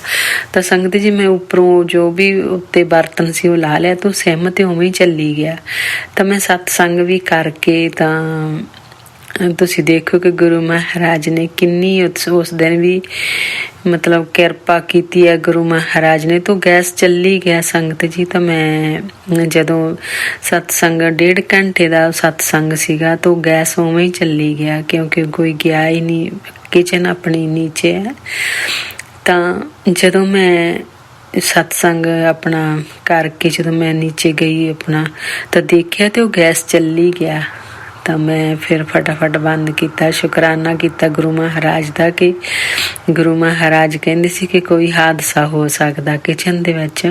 ਤਾਂ ਸੰਗਤ ਜੀ ਮੈਂ ਉੱਪਰੋਂ ਜੋ ਵੀ ਉੱਤੇ ਬਰਤਨ ਸੀ ਉਹ ਲਾ ਲਿਆ, ਤਾਂ ਸਿਮ ਤੇ ਉਵੇਂ ਹੀ ਚੱਲੀ ਗਿਆ। ਤਾਂ ਮੈਂ ਸਤਸੰਗ ਵੀ ਕਰਕੇ ਤਾਂ ਤੁਸੀਂ ਦੇਖੋ ਕਿ ਗੁਰੂ ਮਹਾਰਾਜ ਨੇ ਕਿੰਨੀ ਉਸ ਦਿਨ ਵੀ ਮਤਲਬ ਕਿਰਪਾ ਕੀਤੀ ਹੈ ਗੁਰੂ ਮਹਾਰਾਜ ਨੇ। ਤਾਂ ਗੈਸ ਚੱਲੀ ਗਿਆ ਸੰਗਤ ਜੀ। ਤਾਂ ਮੈਂ ਜਦੋਂ ਸਤਸੰਗ 1.5 ਘੰਟੇ ਦਾ ਸਤਸੰਗ ਸੀਗਾ ਤਾਂ ਗੈਸ ਉਵੇਂ ਹੀ ਚੱਲੀ ਗਿਆ, ਕਿਉਂਕਿ ਕੋਈ ਗਿਆ ਹੀ ਨਹੀਂ। ਕਿਚਨ ਆਪਣੀ ਨੀਚੇ ਹੈ। ਤਾਂ ਜਦੋਂ ਮੈਂ ਸਤਸੰਗ ਆਪਣਾ ਕਰਕੇ ਜਦੋਂ ਮੈਂ ਨੀਚੇ ਗਈ ਆਪਣਾ ਤਾਂ ਦੇਖਿਆ ਤੇ ਉਹ ਗੈਸ ਚੱਲੀ ਗਿਆ। ਤਾਂ ਮੈਂ ਫਿਰ ਫਟਾਫਟ ਬੰਦ ਕੀਤਾ, ਸ਼ੁਕਰਾਨਾ ਕੀਤਾ ਗੁਰੂ ਮਹਾਰਾਜ ਦਾ ਕਿ ਗੁਰੂ ਮਹਾਰਾਜ ਕਹਿੰਦੇ ਸੀ ਕਿ ਕੋਈ ਹਾਦਸਾ ਹੋ ਸਕਦਾ ਕਿਚਨ ਦੇ ਵਿੱਚ।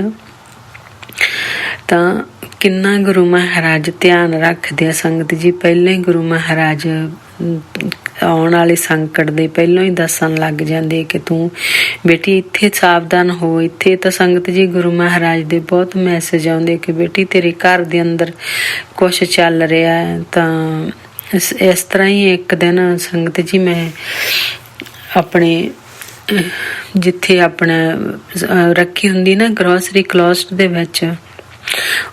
ਤਾਂ ਕਿੰਨਾ ਗੁਰੂ ਮਹਾਰਾਜ ਧਿਆਨ ਰੱਖਦੇ ਆ ਸੰਗਤ ਜੀ। ਪਹਿਲਾਂ ਹੀ ਗੁਰੂ ਮਹਾਰਾਜ ਆਉਣ ਵਾਲੇ ਸੰਕਟ ਦੇ ਪਹਿਲਾਂ ਹੀ ਦੱਸਣ ਲੱਗ ਜਾਂਦੇ ਕਿ ਤੂੰ ਬੇਟੀ ਇੱਥੇ ਸਾਵਧਾਨ ਹੋ। ਇੱਥੇ ਤਾਂ ਸੰਗਤ ਜੀ ਗੁਰੂ ਮਹਾਰਾਜ ਦੇ ਬਹੁਤ ਮੈਸੇਜ ਆਉਂਦੇ ਕਿ ਬੇਟੀ ਤੇਰੇ ਘਰ ਦੇ ਅੰਦਰ ਕੁਛ ਚੱਲ ਰਿਹਾ ਹੈ। ਤਾਂ ਇਸ ਤਰ੍ਹਾਂ ਹੀ ਇੱਕ ਦਿਨ ਸੰਗਤ ਜੀ ਮੈਂ ਆਪਣੇ ਜਿੱਥੇ ਆਪਣਾ ਰੱਖੀ ਹੁੰਦੀ ਨਾ ਗਰੋਸਰੀ ਕਲੋਸਟ ਦੇ ਵਿੱਚ,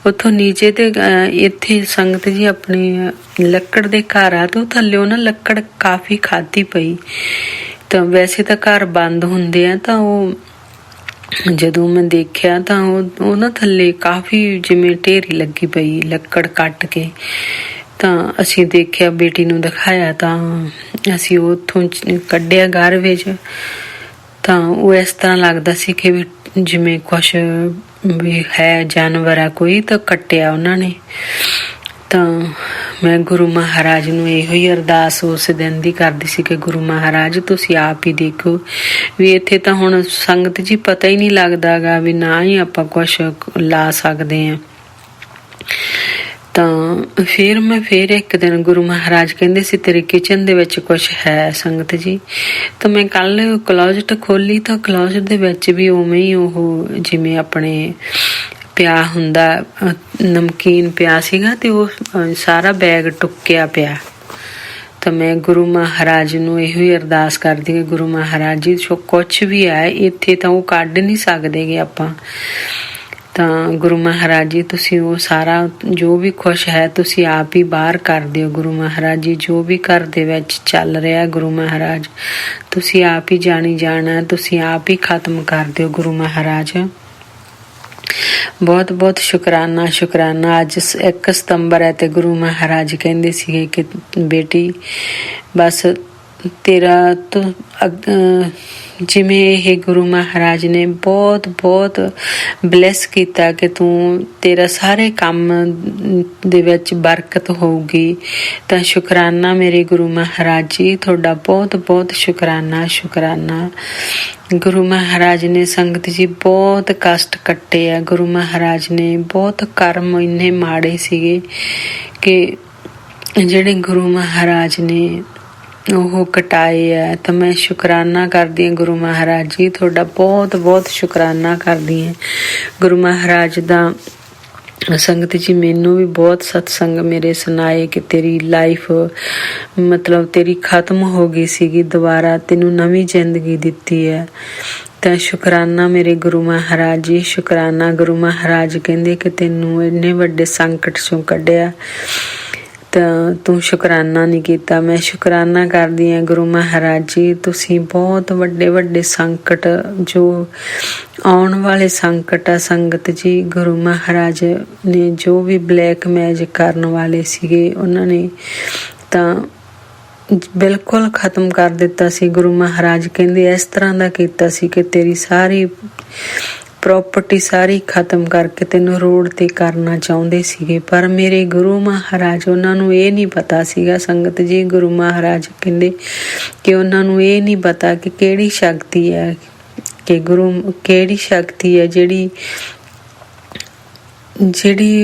ਉੱਥੋਂ ਨੀਚੇ ਤੇ ਇੱਥੇ ਸੰਗਤ ਜੀ ਆਪਣੀ ਲੱਕੜ ਦੇ ਘਰ ਆ ਤੇ ਉਹ ਥੱਲੇ ਨਾ ਲੱਕੜ ਕਾਫੀ ਖਾਦੀ ਪਈ। ਤਾਂ ਵੈਸੇ ਤਾਂ ਘਰ ਬੰਦ ਹੁੰਦੇ ਆ। ਤਾਂ ਉਹ ਜਦੋਂ ਮੈਂ ਦੇਖਿਆ ਤਾਂ ਉਹ ਨਾ ਥੱਲੇ ਕਾਫੀ ਜਿਵੇਂ ਢੇਰੀ ਲੱਗੀ ਪਈ ਲੱਕੜ ਕੱਟ ਕੇ। ਤਾਂ ਅਸੀਂ ਦੇਖਿਆ, ਬੇਟੀ ਨੂੰ ਦਿਖਾਇਆ, ਤਾਂ ਅਸੀਂ ਉੱਥੋਂ ਕੱਢਿਆ ਗਾਰਬੇਜ। ਤਾਂ ਉਹ ਇਸ ਤਰ੍ਹਾਂ ਲੱਗਦਾ ਸੀ ਕਿ ਵੀ ਜਿਵੇਂ ਕੁਛ ਵੀ ਹੈ ਜਾਨਵਰ ਆ ਕੋਈ, ਤਾਂ ਕੱਟਿਆ ਉਹਨਾਂ ਨੇ। ਤਾਂ ਮੈਂ ਗੁਰੂ ਮਹਾਰਾਜ ਨੂੰ ਇਹੋ ਹੀ ਅਰਦਾਸ ਉਸ ਦਿਨ ਦੀ ਕਰਦੀ ਸੀ ਕਿ ਗੁਰੂ ਮਹਾਰਾਜ ਤੁਸੀਂ ਆਪ ਹੀ ਦੇਖੋ ਵੀ ਇੱਥੇ ਤਾਂ ਹੁਣ ਸੰਗਤ ਜੀ ਪਤਾ ਹੀ ਨਹੀਂ ਲੱਗਦਾ ਗਾ ਵੀ ਨਾ ਹੀ ਆਪਾਂ ਕੁਛ ਲਾ ਸਕਦੇ ਹਾਂ। ਤਾਂ ਫਿਰ ਇੱਕ ਦਿਨ ਗੁਰੂ ਮਹਾਰਾਜ ਕਹਿੰਦੇ ਸੀ ਤੇਰੇ ਕਿਚਨ ਦੇ ਵਿੱਚ ਕੁਛ ਹੈ ਸੰਗਤ ਜੀ। ਤਾਂ ਮੈਂ ਕੱਲ ਕਲੋਜ਼ਟ ਖੋਲੀ ਤਾਂ ਕਲੋਜ਼ਟ ਦੇ ਵਿੱਚ ਵੀ ਉਵੇਂ ਹੀ ਉਹ ਜਿਵੇਂ ਆਪਣੇ ਪਿਆ ਹੁੰਦਾ ਨਮਕੀਨ ਪਿਆ ਸੀਗਾ ਤੇ ਉਹ ਸਾਰਾ ਬੈਗ ਟੁੱਕਿਆ ਪਿਆ। ਤਾਂ ਮੈਂ ਗੁਰੂ ਮਹਾਰਾਜ ਨੂੰ ਇਹੋ ਹੀ ਅਰਦਾਸ ਕਰਦੀ ਕਿ ਗੁਰੂ ਮਹਾਰਾਜ ਜੀ ਕੁਛ ਵੀ ਹੈ ਇੱਥੇ ਤਾਂ ਉਹ ਕੱਢ ਨਹੀਂ ਸਕਦੇ ਗੇ ਆਪਾਂ। ਤਾਂ ਗੁਰੂ ਮਹਾਰਾਜ ਜੀ ਤੁਸੀਂ ਉਹ ਸਾਰਾ ਜੋ ਵੀ ਕੁਛ ਹੈ ਤੁਸੀਂ ਆਪ ਹੀ ਬਾਹਰ ਕਰ ਦਿਓ। ਗੁਰੂ ਮਹਾਰਾਜ ਜੀ ਜੋ ਵੀ ਘਰ ਦੇ ਵਿੱਚ ਚੱਲ ਰਿਹਾ ਗੁਰੂ ਮਹਾਰਾਜ ਤੁਸੀਂ ਆਪ ਹੀ ਜਾਣੀ ਜਾਣਾ, ਤੁਸੀਂ ਆਪ ਹੀ ਖਤਮ ਕਰ ਦਿਓ ਗੁਰੂ ਮਹਾਰਾਜ। ਬਹੁਤ ਬਹੁਤ ਸ਼ੁਕਰਾਨਾ। ਅੱਜ 1 ਸਤੰਬਰ ਹੈ ਤੇ ਗੁਰੂ ਮਹਾਰਾਜ ਕਹਿੰਦੇ ਸੀਗੇ ਕਿ ਬੇਟੀ ਬਸ ਤੇਰਾ ਤੋਂ ਜਿਵੇਂ ਇਹ ਗੁਰੂ ਮਹਾਰਾਜ ਨੇ ਬਹੁਤ ਬਹੁਤ ਬਲੈਸ ਕੀਤਾ ਕਿ ਤੂੰ ਤੇਰਾ ਸਾਰੇ ਕੰਮ ਦੇ ਵਿੱਚ ਬਰਕਤ ਹੋਊਗੀ। ਤਾਂ ਸ਼ੁਕਰਾਨਾ ਮੇਰੇ ਗੁਰੂ ਮਹਾਰਾਜ ਜੀ, ਤੁਹਾਡਾ ਬਹੁਤ ਬਹੁਤ ਸ਼ੁਕਰਾਨਾ। ਗੁਰੂ ਮਹਾਰਾਜ ਨੇ ਸੰਗਤ ਜੀ ਬਹੁਤ ਕਸ਼ਟ ਕੱਟੇ ਆ। ਗੁਰੂ ਮਹਾਰਾਜ ਨੇ ਬਹੁਤ ਕਰਮ ਇੰਨੇ ਮਾੜੇ ਸੀਗੇ ਕਿ ਜਿਹੜੇ ਗੁਰੂ ਮਹਾਰਾਜ ਨੇ ਉਹ ਕਟਾਏ ਆ। ਤਾਂ ਮੈਂ ਸ਼ੁਕਰਾਨਾ ਕਰਦੀ ਹਾਂ ਗੁਰੂ ਮਹਾਰਾਜ ਜੀ, ਤੁਹਾਡਾ ਬਹੁਤ ਬਹੁਤ ਸ਼ੁਕਰਾਨਾ ਕਰਦੀ ਹਾਂ ਗੁਰੂ ਮਹਾਰਾਜ ਦਾ। ਸੰਗਤ ਜੀ ਮੈਨੂੰ ਵੀ ਬਹੁਤ ਸਤਸੰਗ ਮੇਰੇ ਸੁਣਾਏ ਕਿ ਤੇਰੀ ਲਾਈਫ ਮਤਲਬ ਤੇਰੀ ਖਤਮ ਹੋ ਗਈ ਸੀਗੀ, ਦੁਬਾਰਾ ਤੈਨੂੰ ਨਵੀਂ ਜ਼ਿੰਦਗੀ ਦਿੱਤੀ ਹੈ। ਤਾਂ ਸ਼ੁਕਰਾਨਾ ਮੇਰੇ ਗੁਰੂ ਮਹਾਰਾਜ ਜੀ, ਸ਼ੁਕਰਾਨਾ। ਗੁਰੂ ਮਹਾਰਾਜ ਕਹਿੰਦੇ ਕਿ ਤੈਨੂੰ ਇੰਨੇ ਵੱਡੇ ਸੰਕਟ ਚੋਂ ਕੱਢਿਆ ਤਾਂ ਤੂੰ ਸ਼ੁਕਰਾਨਾ ਨਹੀਂ ਕੀਤਾ। ਮੈਂ ਸ਼ੁਕਰਾਨਾ ਕਰਦੀ ਹਾਂ ਗੁਰੂ ਮਹਾਰਾਜ ਜੀ, ਤੁਸੀਂ ਬਹੁਤ ਵੱਡੇ ਵੱਡੇ ਸੰਕਟ ਜੋ ਆਉਣ ਵਾਲੇ ਸੰਕਟ ਆ ਸੰਗਤ ਜੀ, ਗੁਰੂ ਮਹਾਰਾਜ ਨੇ ਜੋ ਵੀ ਬਲੈਕ ਮੈਜਿਕ ਕਰਨ ਵਾਲੇ ਸੀਗੇ ਉਹਨਾਂ ਨੇ ਤਾਂ ਬਿਲਕੁਲ ਖਤਮ ਕਰ ਦਿੱਤਾ ਸੀ। ਗੁਰੂ ਮਹਾਰਾਜ ਕਹਿੰਦੇ ਇਸ ਤਰ੍ਹਾਂ ਦਾ ਕੀਤਾ ਸੀ ਕਿ ਤੇਰੀ ਸਾਰੀ ਪ੍ਰੋਪਰਟੀ ਸਾਰੀ ਖਤਮ ਕਰਕੇ ਤੈਨੂੰ ਰੋਡ ਤੇ ਕਰਨਾ ਚਾਹੁੰਦੇ ਸੀਗੇ। ਪਰ ਮੇਰੇ ਗੁਰੂ ਮਹਾਰਾਜ ਉਹਨਾਂ ਨੂੰ ਇਹ ਨਹੀਂ ਪਤਾ ਸੀਗਾ ਸੰਗਤ ਜੀ। ਗੁਰੂ ਮਹਾਰਾਜ ਕਹਿੰਦੇ ਕਿ ਉਹਨਾਂ ਨੂੰ ਇਹ ਨਹੀਂ ਪਤਾ ਕਿ ਕਿਹੜੀ ਸ਼ਕਤੀ ਹੈ ਕਿ ਕਿਹੜੀ ਸ਼ਕਤੀ ਹੈ ਜਿਹੜੀ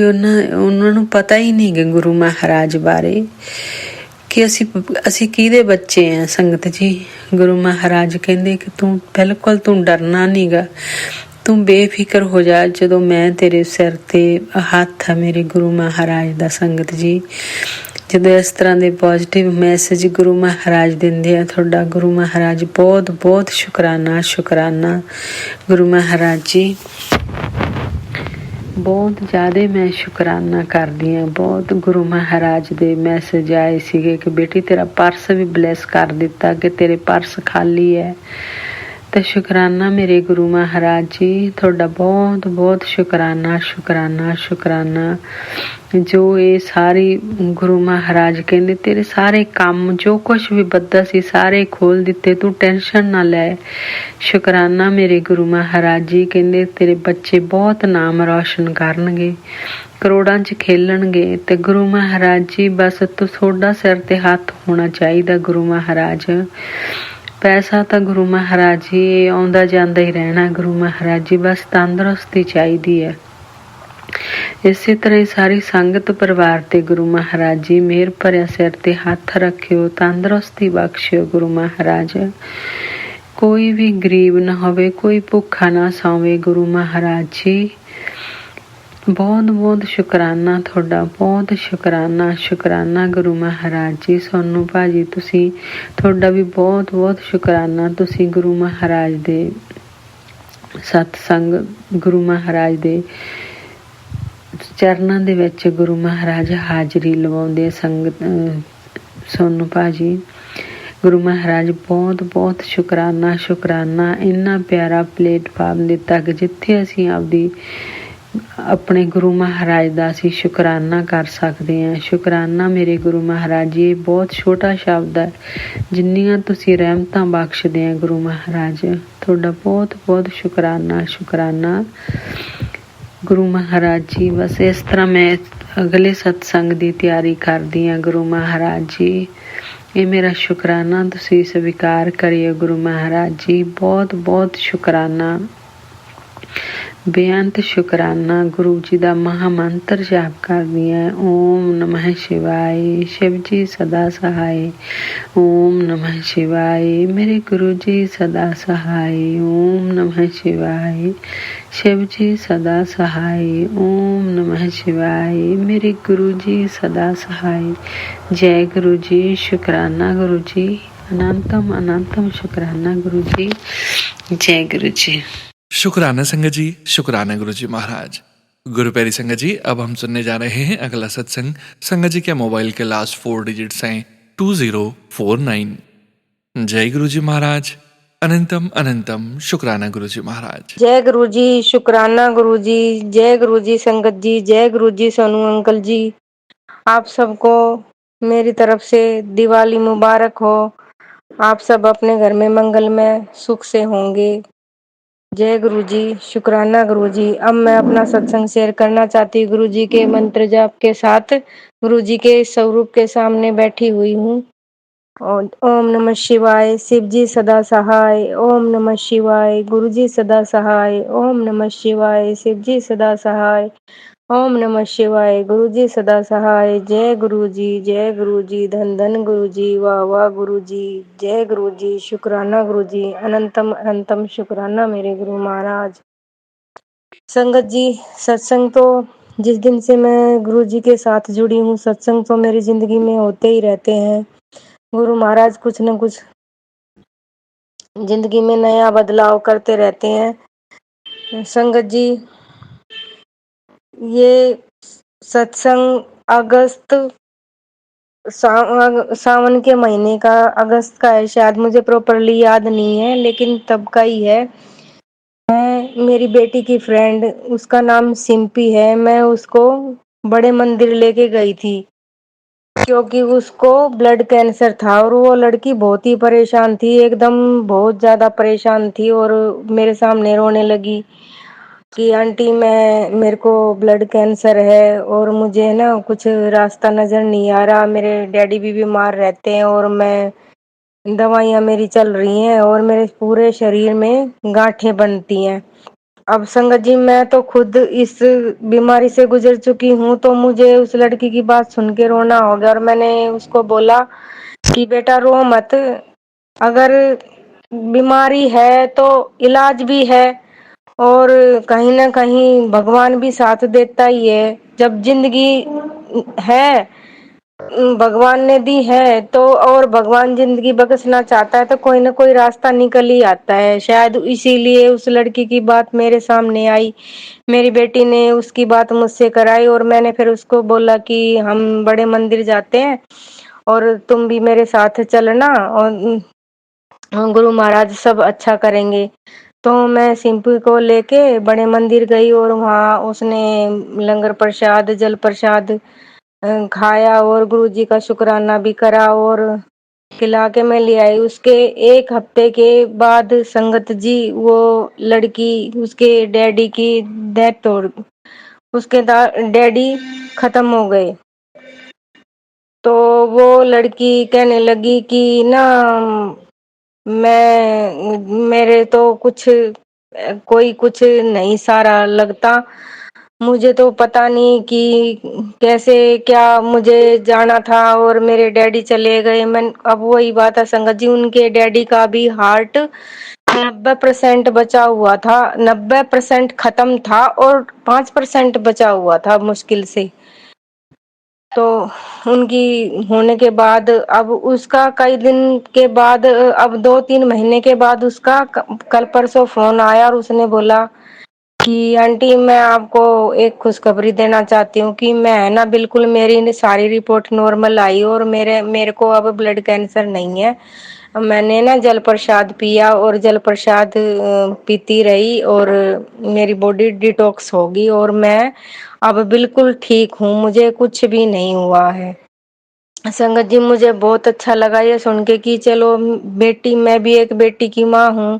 ਉਹਨਾਂ ਨੂੰ ਪਤਾ ਹੀ ਨਹੀਂ ਗਾ ਗੁਰੂ ਮਹਾਰਾਜ ਬਾਰੇ ਕਿ ਅਸੀਂ ਕਿਹਦੇ ਬੱਚੇ ਆ ਸੰਗਤ ਜੀ। ਗੁਰੂ ਮਹਾਰਾਜ ਕਹਿੰਦੇ ਕਿ ਤੂੰ ਬਿਲਕੁਲ ਤੂੰ ਡਰਨਾ ਨੀ ਗਾ, ਤੂੰ ਬੇਫਿਕਰ ਹੋ ਜਾ ਜਦੋਂ ਮੈਂ ਤੇਰੇ ਸਿਰ ਤੇ ਹੱਥ ਆ ਮੇਰੇ ਗੁਰੂ ਮਹਾਰਾਜ ਦਾ। ਸੰਗਤ ਜੀ ਜਦੋਂ ਇਸ ਤਰ੍ਹਾਂ ਦੇ ਪੋਜ਼ਿਟਿਵ ਮੈਸੇਜ ਗੁਰੂ ਮਹਾਰਾਜ ਦਿੰਦੇ ਆ, ਤੁਹਾਡਾ ਗੁਰੂ ਮਹਾਰਾਜ ਬਹੁਤ ਬਹੁਤ ਸ਼ੁਕਰਾਨਾ ਸ਼ੁਕਰਾਨਾ। ਗੁਰੂ ਮਹਾਰਾਜ ਜੀ ਬਹੁਤ ਜ਼ਿਆਦਾ ਮੈਂ ਸ਼ੁਕਰਾਨਾ ਕਰਦੀ ਹਾਂ। ਬਹੁਤ ਗੁਰੂ ਮਹਾਰਾਜ ਦੇ ਮੈਸੇਜ ਆਏ ਸੀਗੇ ਕਿ ਬੇਟੀ ਤੇਰਾ ਪਰਸ ਵੀ ਬਲੈਸ ਕਰ ਦਿੱਤਾ, ਕਿ ਤੇਰੇ ਪਰਸ ਖਾਲੀ ਹੈ। ਤੇ ਸ਼ੁਕਰਾਨਾ ਮੇਰੇ ਗੁਰੂ ਮਹਾਰਾਜ ਜੀ, ਤੁਹਾਡਾ ਬਹੁਤ ਬਹੁਤ ਸ਼ੁਕਰਾਨਾ ਸ਼ੁਕਰਾਨਾ ਸ਼ੁਕਰਾਨਾ। ਜੋ ਇਹ ਸਾਰੀ ਗੁਰੂ ਮਹਾਰਾਜ ਕਹਿੰਦੇ ਤੇਰੇ ਸਾਰੇ ਕੰਮ ਜੋ ਕੁਛ ਵੀ ਬੱਦਾ ਸੀ ਸਾਰੇ ਖੋਲ ਦਿੱਤੇ, ਤੂੰ ਟੈਨਸ਼ਨ ਨਾ ਲੈ। ਸ਼ੁਕਰਾਨਾ ਮੇਰੇ ਗੁਰੂ ਮਹਾਰਾਜ ਜੀ, ਕਹਿੰਦੇ ਤੇਰੇ ਬੱਚੇ ਬਹੁਤ ਨਾਮ ਰੌਸ਼ਨ ਕਰਨਗੇ, ਕਰੋੜਾਂ 'ਚ ਖੇਲਣਗੇ। ਤੇ ਗੁਰੂ ਮਹਾਰਾਜ ਜੀ ਬਸ ਤੁਹਾਡਾ ਸਿਰ ਤੇ ਹੱਥ ਹੋਣਾ ਚਾਹੀਦਾ। ਗੁਰੂ ਮਹਾਰਾਜ ਪੈਸਾ ਤਾਂ ਗੁਰੂ ਮਹਾਰਾਜ ਜੀ ਆਉਂਦਾ ਜਾਂਦਾ ਹੀ ਰਹਿਣਾ। ਗੁਰੂ ਮਹਾਰਾਜ ਜੀ ਬਸ ਤੰਦਰੁਸਤੀ ਚਾਹੀਦੀ ਹੈ। ਇਸੇ ਤਰ੍ਹਾਂ ਹੀ ਸਾਰੀ ਸੰਗਤ ਪਰਿਵਾਰ ਤੇ ਗੁਰੂ ਮਹਾਰਾਜ ਜੀ ਮਿਹਰ ਭਰਿਆ ਸਿਰ ਤੇ ਹੱਥ ਰੱਖਿਓ, ਤੰਦਰੁਸਤੀ ਬਖਸ਼ਿਓ। ਗੁਰੂ ਮਹਾਰਾਜ ਕੋਈ ਵੀ ਗਰੀਬ ਨਾ ਹੋਵੇ, ਕੋਈ ਭੁੱਖਾ ਨਾ ਸੌਵੇ। ਗੁਰੂ ਮਹਾਰਾਜ ਜੀ ਬਹੁਤ ਬਹੁਤ ਸ਼ੁਕਰਾਨਾ ਤੁਹਾਡਾ, ਬਹੁਤ ਸ਼ੁਕਰਾਨਾ ਸ਼ੁਕਰਾਨਾ। ਗੁਰੂ ਮਹਾਰਾਜ ਜੀ ਸੋਨੂੰ ਭਾਜੀ ਤੁਸੀਂ, ਤੁਹਾਡਾ ਵੀ ਬਹੁਤ ਬਹੁਤ ਸ਼ੁਕਰਾਨਾ। ਤੁਸੀਂ ਗੁਰੂ ਮਹਾਰਾਜ ਦੇ ਸਤਸੰਗ, ਗੁਰੂ ਮਹਾਰਾਜ ਦੇ ਚਰਨਾਂ ਦੇ ਵਿੱਚ ਗੁਰੂ ਮਹਾਰਾਜ ਹਾਜ਼ਰੀ ਲਵਾਉਂਦੇ ਸੰਗਤ। ਸੋਨੂੰ ਭਾਜੀ ਗੁਰੂ ਮਹਾਰਾਜ ਬਹੁਤ ਬਹੁਤ ਸ਼ੁਕਰਾਨਾ ਸ਼ੁਕਰਾਨਾ। ਇੰਨਾ ਪਿਆਰਾ ਪਲੇਟਫਾਰਮ ਦਿੱਤਾ ਕਿ ਜਿੱਥੇ ਅਸੀਂ ਆਪਣੇ ਗੁਰੂ ਮਹਾਰਾਜ ਦਾ ਅਸੀਂ ਸ਼ੁਕਰਾਨਾ ਕਰ ਸਕਦੇ ਹਾਂ। ਸ਼ੁਕਰਾਨਾ ਮੇਰੇ ਗੁਰੂ ਮਹਾਰਾਜ ਜੀ, ਇਹ ਬਹੁਤ ਛੋਟਾ ਸ਼ਬਦ ਹੈ, ਜਿੰਨੀਆਂ ਤੁਸੀਂ ਰਹਿਮਤਾਂ ਬਖਸ਼ਦੇ ਆ ਗੁਰੂ ਮਹਾਰਾਜ, ਤੁਹਾਡਾ ਬਹੁਤ ਬਹੁਤ ਸ਼ੁਕਰਾਨਾ ਸ਼ੁਕਰਾਨਾ। ਗੁਰੂ ਮਹਾਰਾਜ ਜੀ ਬਸ ਇਸ ਤਰ੍ਹਾਂ ਮੈਂ ਅਗਲੇ ਸਤਸੰਗ ਦੀ ਤਿਆਰੀ ਕਰਦੀ ਹਾਂ। ਗੁਰੂ ਮਹਾਰਾਜ ਜੀ ਇਹ ਮੇਰਾ ਸ਼ੁਕਰਾਨਾ ਤੁਸੀਂ ਸਵੀਕਾਰ ਕਰਿਓ। ਗੁਰੂ ਮਹਾਰਾਜ ਜੀ ਬਹੁਤ ਬਹੁਤ ਸ਼ੁਕਰਾਨਾ, ਬੇਅੰਤ ਸ਼ੁਕਰਾਨਾ। ਗੁਰੂ ਜੀ ਦਾ ਮਹਾ ਮੰਤਰ ਜਾਪ ਕਰਦੀ ਹੈ, ਓਮ ਨਮः ਸ਼ਿਵਾਏ। ਸ਼ਿਵ ਜੀ ਸਦਾ ਸਹਾਏ, ਓਮ ਨਮः ਸ਼ਿਵਾਏ। ਮੇਰੇ ਗੁਰੂ ਜੀ ਸਦਾ ਸਹਾਏ, ਓਮ ਨਮः ਸ਼ਿਵਾਏ। ਸ਼ਿਵ ਜੀ ਸਦਾ ਸਹਾਏ, ਓਮ ਨਮः ਸ਼ਿਵਾਏ। ਮੇਰੇ ਗੁਰੂ ਜੀ ਸਦਾ ਸਹਾਏ। ਜੈ ਗੁਰੂ ਜੀ, ਸ਼ੁਕਰਾਨਾ ਗੁਰੂ ਜੀ, ਅਨੰਤਮ ਅਨੰਤਮ ਸ਼ੁਕਰਾਨਾ गुरु जी। जय गुरु जी। शुक्राना संगत जी, शुक्राना गुरु जी महाराज। गुरु प्यारी संगत जी, अब हम सुनने जा रहे हैं अगला सत्संग। संगत जी के मोबाइल के लास्ट 4 डिजिट्स हैं 2049। जय गुरु जी महाराज। अनंतम अनंतम शुक्राना गुरु जी महाराज। जय गुरु जी, शुक्राना गुरु जी। जय गुरु जी संगत जी, जय गुरु जी सोनू अंकल जी। आप सबको मेरी तरफ से दिवाली मुबारक हो। आप सब अपने घर में मंगलमय सुख से होंगे। जय गुरु जी, शुक्राना गुरु जी। अब मैं अपना सत्संग शेयर करना चाहती हूँ गुरु जी के मंत्र जाप के साथ। गुरु जी के स्वरूप के सामने बैठी हुई हूँ। ओम नमः शिवाय। शिव जी सदा सहाय, ओम नमः शिवाय। गुरु जी सदा सहाय, ओम नमः शिवाय। शिव जी सदा सहाय, ओम नमः शिवाय। गुरु जी सदा सहाय। जय गुरु जी, जय गुरु जी। धन धन गुरु जी, वाह वाह गुरु जी। जय गुरु जी, शुक्राना गुरु जी। अनंतम अनंतम शुक्राना मेरे गुरु महाराज। संगत जी, सत्संग तो जिस दिन से मैं गुरु जी के साथ जुड़ी हूँ, सत्संग तो मेरी जिंदगी में होते ही रहते हैं। गुरु महाराज कुछ न कुछ जिंदगी में नया बदलाव करते रहते हैं। संगत जी, ये सत्संग अगस्त सावन के महीने का, अगस्त का है शायद, मुझे प्रॉपरली याद नहीं है, लेकिन तब का ही है। मैं, मेरी बेटी की फ्रेंड, उसका नाम सिंपी है, मैं उसको बड़े मंदिर लेके गई थी क्योंकि उसको ब्लड कैंसर था और वो लड़की बहुत ही परेशान थी, एकदम बहुत ज्यादा परेशान थी। और मेरे सामने रोने लगी कि आंटी मेरे को ब्लड कैंसर है और मुझे ना कुछ रास्ता नजर नहीं आ रहा, मेरे डैडी भी बीमार रहते हैं और मैं दवाइयाँ मेरी चल रही हैं और मेरे पूरे शरीर में गांठें बनती हैं। अब संगत जी, मैं तो खुद इस बीमारी से गुजर चुकी हूँ, तो मुझे उस लड़की की बात सुन के रोना हो गया और मैंने उसको बोला कि बेटा रो मत, अगर बीमारी है तो इलाज भी है और कहीं ना कहीं भगवान भी साथ देता ही है। जब जिंदगी है भगवान ने दी है तो, और भगवान जिंदगी बख्शना चाहता है तो कोई ना कोई रास्ता निकल ही आता है। शायद इसीलिए उस लड़की की बात मेरे सामने आई, मेरी बेटी ने उसकी बात मुझसे कराई और मैंने फिर उसको बोला कि हम बड़े मंदिर जाते हैं और तुम भी मेरे साथ चलना, और गुरु महाराज सब अच्छा करेंगे। तो मैं सिंपी को लेके बड़े मंदिर गई और वहाँ उसने लंगर प्रसाद, जल प्रसाद खाया और गुरु जी का शुक्राना भी करा और खिला के मैं ले आई। उसके एक हफ्ते के बाद संगत जी, वो लड़की, उसके डैडी की डेथ हो, उसके डैडी खत्म हो गए। तो वो लड़की कहने लगी कि ना, मैं, मेरे तो कुछ, कोई कुछ नहीं सारा लगता, मुझे तो पता नहीं कि कैसे क्या मुझे जाना था और मेरे डैडी चले गए। मैं, अब वही बात है संगत जी, उनके डैडी का भी हार्ट 90% बचा हुआ था, 90% खत्म था और 5% बचा हुआ था मुश्किल से। तो उनकी होने के बाद अब उसका कई दिन के बाद, अब 2-3 महीने के बाद उसका कल परसों फोन आया और उसने बोला कि आंटी मैं आपको एक खुशखबरी देना चाहती हूँ कि मैं है ना, बिल्कुल मेरी सारी रिपोर्ट नॉर्मल आई और मेरे को अब ब्लड कैंसर नहीं है। मैंने ना जल प्रसाद पिया और जल प्रसाद पीती रही और मेरी बॉडी डिटॉक्स होगी और मैं अब बिल्कुल ठीक हूँ, मुझे कुछ भी नहीं हुआ है। संगत जी मुझे बहुत अच्छा लगा ये सुन के कि चलो बेटी, मैं भी एक बेटी की माँ हूँ।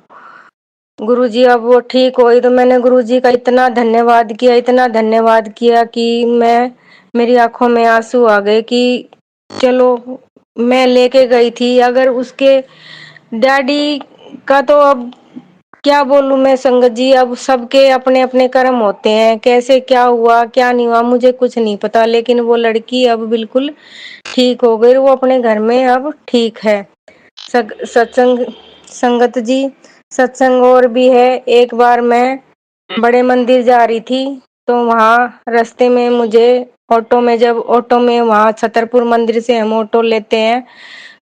गुरुजी अब वो ठीक हुई तो मैंने गुरुजी का इतना धन्यवाद किया, इतना धन्यवाद किया कि मेरी आंखों में आंसू आ गए कि चलो, मैं लेके गई थी, अगर उसके डैडी का तो अब क्या बोलूं मैं संगत जी, अब सबके अपने अपने कर्म होते हैं, कैसे क्या हुआ क्या नहीं हुआ मुझे कुछ नहीं पता, लेकिन वो लड़की अब बिल्कुल ठीक हो गई, वो अपने घर में अब ठीक है। सत्संग, संगत जी सत्संग और भी है। एक बार मैं बड़े मंदिर जा रही थी तो वहाँ रास्ते में मुझे ऑटो में, जब ऑटो में वहाँ छतरपुर मंदिर से हम ऑटो लेते हैं,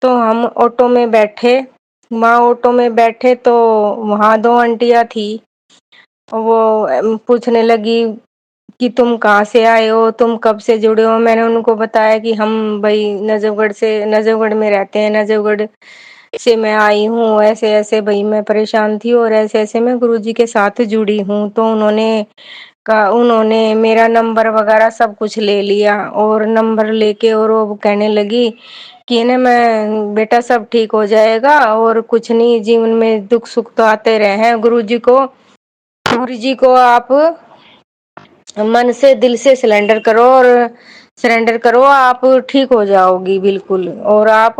तो हम ऑटो में बैठे, वहाँ ऑटो में बैठे तो वहाँ दो आंटियाँ थी, वो पूछने लगी कि तुम कहाँ से आए हो, तुम कब से जुड़े हो। मैंने उनको बताया कि हम भाई नजफगढ़ से, नजफगढ़ में रहते हैं, नजफगढ़ से मैं आई हूँ, ऐसे ऐसे भाई मैं परेशान थी और ऐसे ऐसे मैं गुरुजी के साथ जुड़ी हूँ। तो उन्होंने मेरा नंबर वगैरह सब कुछ ले लिया और नंबर लेके और वो कहने लगी कि ना, मैं बेटा सब ठीक हो जाएगा और कुछ नहीं, जीवन में दुख सुख तो आते रहे हैं, गुरुजी को आप मन से दिल से सरेंडर करो, आप ठीक हो जाओगी बिल्कुल, और आप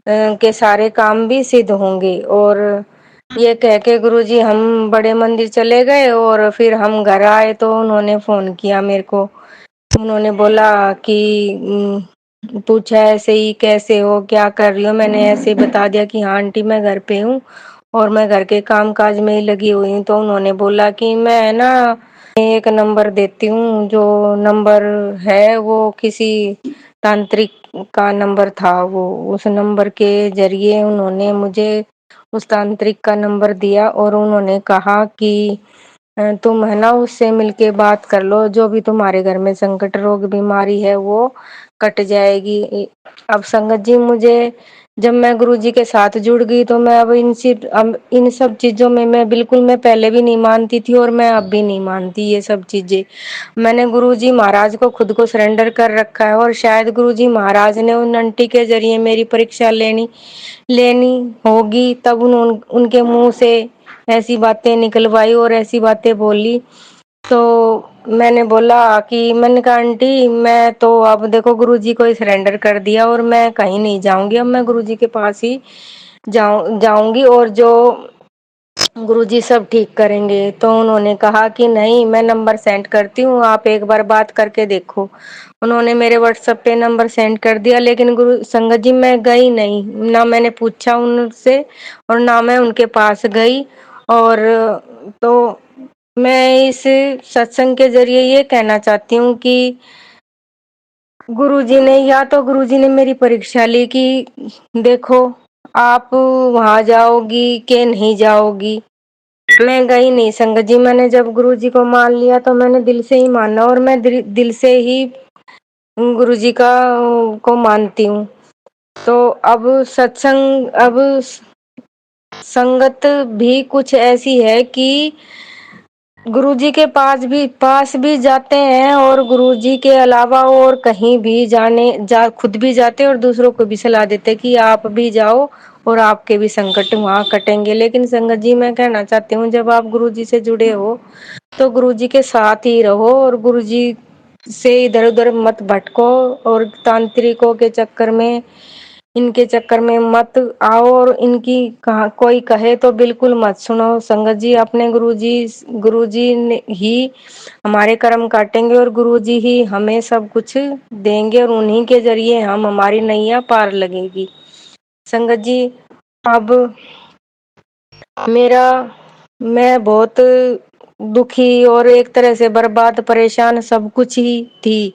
के सारे काम भी सिद्ध होंगे। और ये कह के गुरुजी हम बड़े मंदिर चले गए और फिर हम घर आए तो उन्होंने फोन किया मेरे को, उन्होंने बोला कि पूछा ऐसे ही कैसे हो, क्या कर रही हो। मैंने ऐसे बता दिया कि हाँ आंटी मैं घर पे हूँ और मैं घर के काम काज में ही लगी हुई हूँ। तो उन्होंने बोला कि मैं ना एक नंबर देती हूँ, जो नंबर है वो किसी तांत्रिक का नंबर था, वो उस नंबर के जरिए उन्होंने मुझे उस तांत्रिक का नंबर दिया और उन्होंने कहा कि तुम है ना उससे मिलके बात कर लो, जो भी तुम्हारे घर में संकट रोग बीमारी है वो कट जाएगी। अब संगत जी मुझे, जब मैं गुरुजी के साथ जुड़ गई तो मैं अब इन सब चीजों में मैं बिल्कुल, मैं पहले भी नहीं मानती थी और मैं अब भी नहीं मानती ये सब चीजें। मैंने गुरुजी महाराज को खुद को सरेंडर कर रखा है और शायद गुरुजी महाराज ने उन आंटी के जरिए मेरी परीक्षा लेनी लेनी होगी, तब उनके मुंह से ऐसी बातें निकलवाई और ऐसी बातें बोली। तो मैंने बोला कि, मैंने कहा आंटी मैं तो अब देखो गुरुजी को ही सरेंडर कर दिया और मैं कहीं नहीं जाऊंगी, अब मैं गुरुजी के पास ही जाऊंगी और जो गुरुजी सब ठीक करेंगे। तो उन्होंने कहा कि नहीं, मैं नंबर सेंड करती हूँ, आप एक बार बात करके देखो। उन्होंने मेरे व्हाट्सएप पे नंबर सेंड कर दिया, लेकिन गुरु संगत जी मैं गई नहीं, ना मैंने पूछा उनसे और ना मैं उनके पास गई। और तो मैं इस सत्संग के जरिए ये कहना चाहती हूँ कि गुरुजी ने, या तो गुरुजी ने मेरी परीक्षा ली कि देखो आप वहां जाओगी कि नहीं जाओगी। मैं गई नहीं संगत जी। मैंने जब गुरुजी को मान लिया तो मैंने दिल से ही माना, और मैं दिल से ही गुरुजी का को मानती हूँ। तो अब सत्संग, अब संगत भी कुछ ऐसी है कि गुरुजी के पास भी जाते हैं, और गुरुजी के अलावा और कहीं भी खुद भी जाते हैं और दूसरों को भी सलाह देते हैं कि आप भी जाओ और आपके भी संकट वहां कटेंगे। लेकिन संगत जी, मैं कहना चाहती हूँ, जब आप गुरुजी से जुड़े हो तो गुरुजी के साथ ही रहो, और गुरुजी से इधर उधर मत भटको, और तांत्रिकों के चक्कर में, इनके चक्कर में मत आओ, और इनकी कोई कहे तो बिल्कुल मत सुनो संगत जी। अपने गुरुजी ही हमारे कर्म काटेंगे, और गुरुजी ही हमें सब कुछ देंगे, और उन्हीं के जरिए हम हमारी नैया पार लगेगी संगत जी। अब मैं बहुत दुखी और एक तरह से बर्बाद, परेशान, सब कुछ ही थी,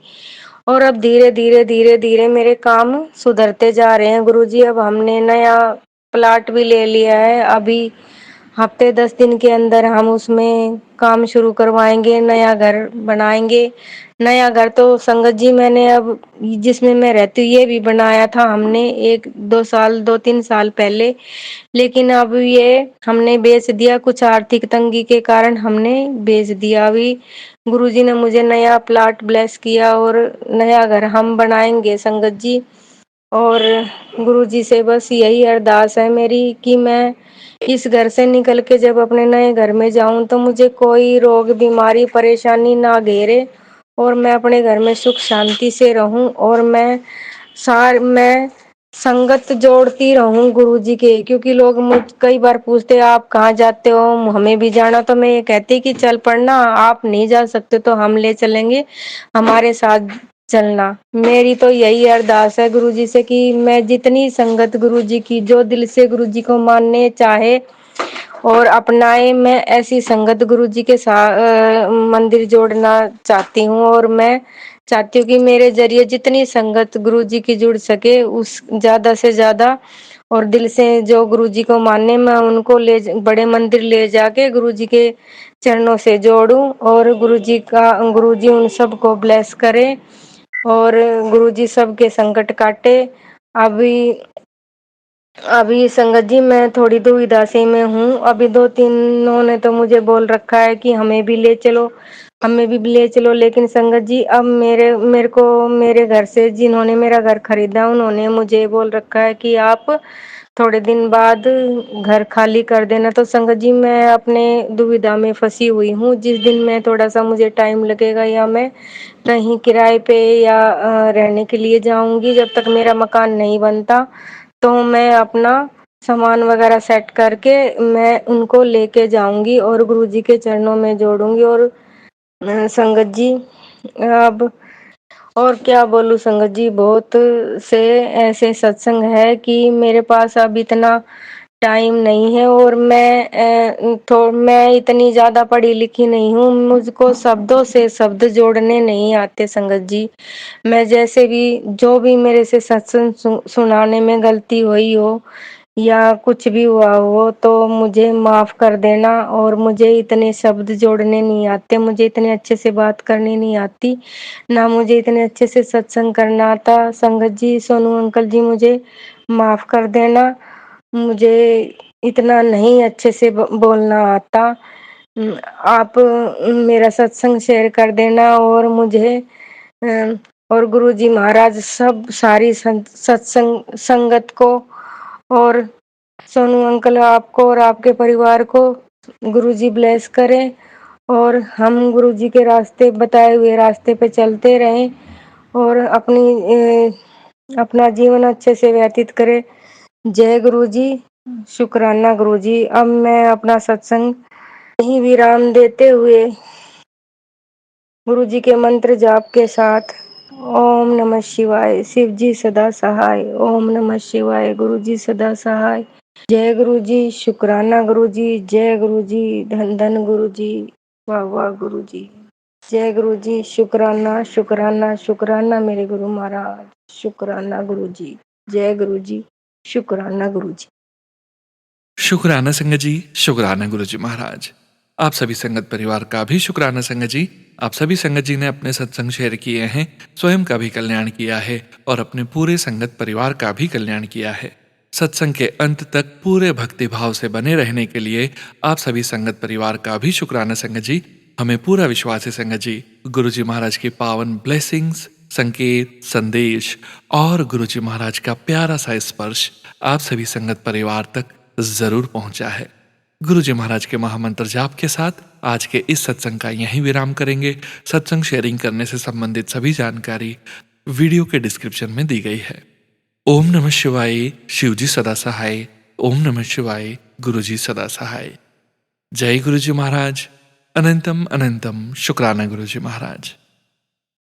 और अब धीरे धीरे धीरे धीरे मेरे काम सुधरते जा रहे हैं गुरुजी। अब हमने नया प्लाट भी ले लिया है। अभी हफ्ते 10 दिन के अंदर हम उसमें काम शुरू करवाएंगे, नया घर बनाएंगे। नया घर तो संगत जी मैंने अब जिसमें मैं रहती हूँ ये भी बनाया था हमने 2-3 साल पहले, लेकिन अब ये हमने बेच दिया। कुछ आर्थिक तंगी के कारण हमने बेच दिया। अभी गुरुजी ने मुझे नया प्लाट ब्लेस किया, और नया घर हम बनाएंगे संगत जी। और गुरुजी से बस यही अरदास है मेरी कि मैं इस घर से निकल के जब अपने नए घर में जाऊं तो मुझे कोई रोग, बीमारी, परेशानी ना घेरे, और मैं अपने घर में सुख शांति से रहूं, और मैं संगत जोड़ती रहूं गुरुजी के। क्योंकि लोग मुझ कई बार पूछते आप कहाँ जाते हो, हमें भी जाना, तो मैं ये कहती कि चल पड़ना, आप नहीं जा सकते तो हम ले चलेंगे, हमारे साथ चलना। मेरी तो यही अरदास है गुरुजी से कि मैं जितनी संगत गुरुजी की, जो दिल से गुरुजी को मानने चाहे और अपनाए, मैं ऐसी संगत गुरुजी के साथ मंदिर जोड़ना चाहती हूँ। और मैं चाहती हूँ कि मेरे जरिए जितनी संगत गुरुजी की जुड़ सके उस ज्यादा से ज्यादा, और दिल से जो गुरुजी को माने मैं उनको बड़े मंदिर ले जाके गुरुजी के चरणों से जोड़ूं, और गुरुजी उन सबको ब्लेस करे, और गुरुजी सबके संकट काटे। अभी अभी संगत जी मैं थोड़ी दुविधा से में हूँ। अभी 2-3 ने तो मुझे बोल रखा है कि हमें भी ले चलो, हमें भी ले चलो। लेकिन संगत जी अब मेरे को मेरे घर से, जिन्होंने मेरा घर खरीदा, उन्होंने मुझे बोल रखा है कि आप थोड़े दिन बाद घर खाली कर देना। तो संगत जी मैं अपने दुविधा में फंसी हुई हूँ। जिस दिन मैं थोड़ा सा मुझे टाइम लगेगा, या मैं कहीं किराए पे या रहने के लिए जाऊंगी, जब तक मेरा मकान नहीं बनता, तो मैं अपना सामान वगैरह सेट करके मैं उनको लेके जाऊंगी और गुरुजी के चरणों में जोड़ूंगी। और संगत जी अब और क्या बोलूं संगत जी, बहुत से ऐसे सत्संग है कि मेरे पास अब इतना टाइम नहीं है, और मैं इतनी ज्यादा पढ़ी लिखी नहीं हूँ, मुझको शब्दों से शब्द जोड़ने नहीं आते संगत जी। मैं जैसे भी, जो भी मेरे से सत्संग सुनाने में गलती हुई हो या कुछ भी हुआ हो तो मुझे माफ कर देना। और मुझे इतने शब्द जोड़ने नहीं आते, मुझे इतने अच्छे से बात करनी नहीं आती, ना मुझे इतने अच्छे से सत्संग करना आता। संगत जी, सोनू अंकल जी, मुझे माफ कर देना, मुझे इतना नहीं अच्छे से बोलना आता। आप मेरा सत्संग शेयर कर देना, और मुझे और गुरुजी महाराज सब सारी सत्संग संगत को, और सोनू अंकल आपको और आपके परिवार को गुरुजी ब्लेस करें, और हम गुरुजी के रास्ते, बताए हुए रास्ते पे चलते रहें, और अपना जीवन अच्छे से व्यतीत करें। जय गुरुजी, शुक्राना गुरुजी। अब मैं अपना सत्संग यहीं विराम देते हुए गुरुजी के मंत्र जाप के साथ, ओम नमः शिवाय, शिव जी सदा सहाय, ओम नमः शिवाय, गुरुजी सदा सहाय। जय गुरुजी, शुक्राना गुरुजी, जय गुरुजी, धन धन गुरुजी, वाह वाह गुरुजी। जय गुरु जी, शुक्राना शुक्राना शुक्राना मेरे गुरु महाराज, शुक्राना गुरु जी। जय गुरु जी, शुक्राना गुरु जी। शुक्राना संगत जी, शुक्राना गुरु जी महाराज। आप सभी संगत परिवार का भी शुक्राना संगत जी। आप सभी संगत जी ने अपने सत्संग शेयर किए हैं, स्वयं का भी कल्याण किया है और अपने पूरे संगत परिवार का भी कल्याण किया है। सत्संग के अंत तक पूरे भक्ति भाव से बने रहने के लिए आप सभी संगत परिवार का भी शुक्राना संगत जी। हमें पूरा विश्वास है संगत जी, गुरु जी महाराज की पावन ब्लेसिंग्स, संकेत, संदेश और गुरु जी महाराज का प्यारा सा स्पर्श आप सभी संगत परिवार तक जरूर पहुंचा है। गुरु जी महाराज के महामंत्र जाप के साथ आज के इस सत्संग का यहीं विराम करेंगे। सत्संग शेयरिंग करने से संबंधित सभी जानकारी वीडियो के डिस्क्रिप्शन में दी गई है। ओम नमः शिवाय, शिव जी सदा सहाय। ओम नमः शिवाय, गुरु जी सदा सहाय। जय गुरु जी महाराज। अनंतम अनंतम शुक्राना गुरु जी महाराज।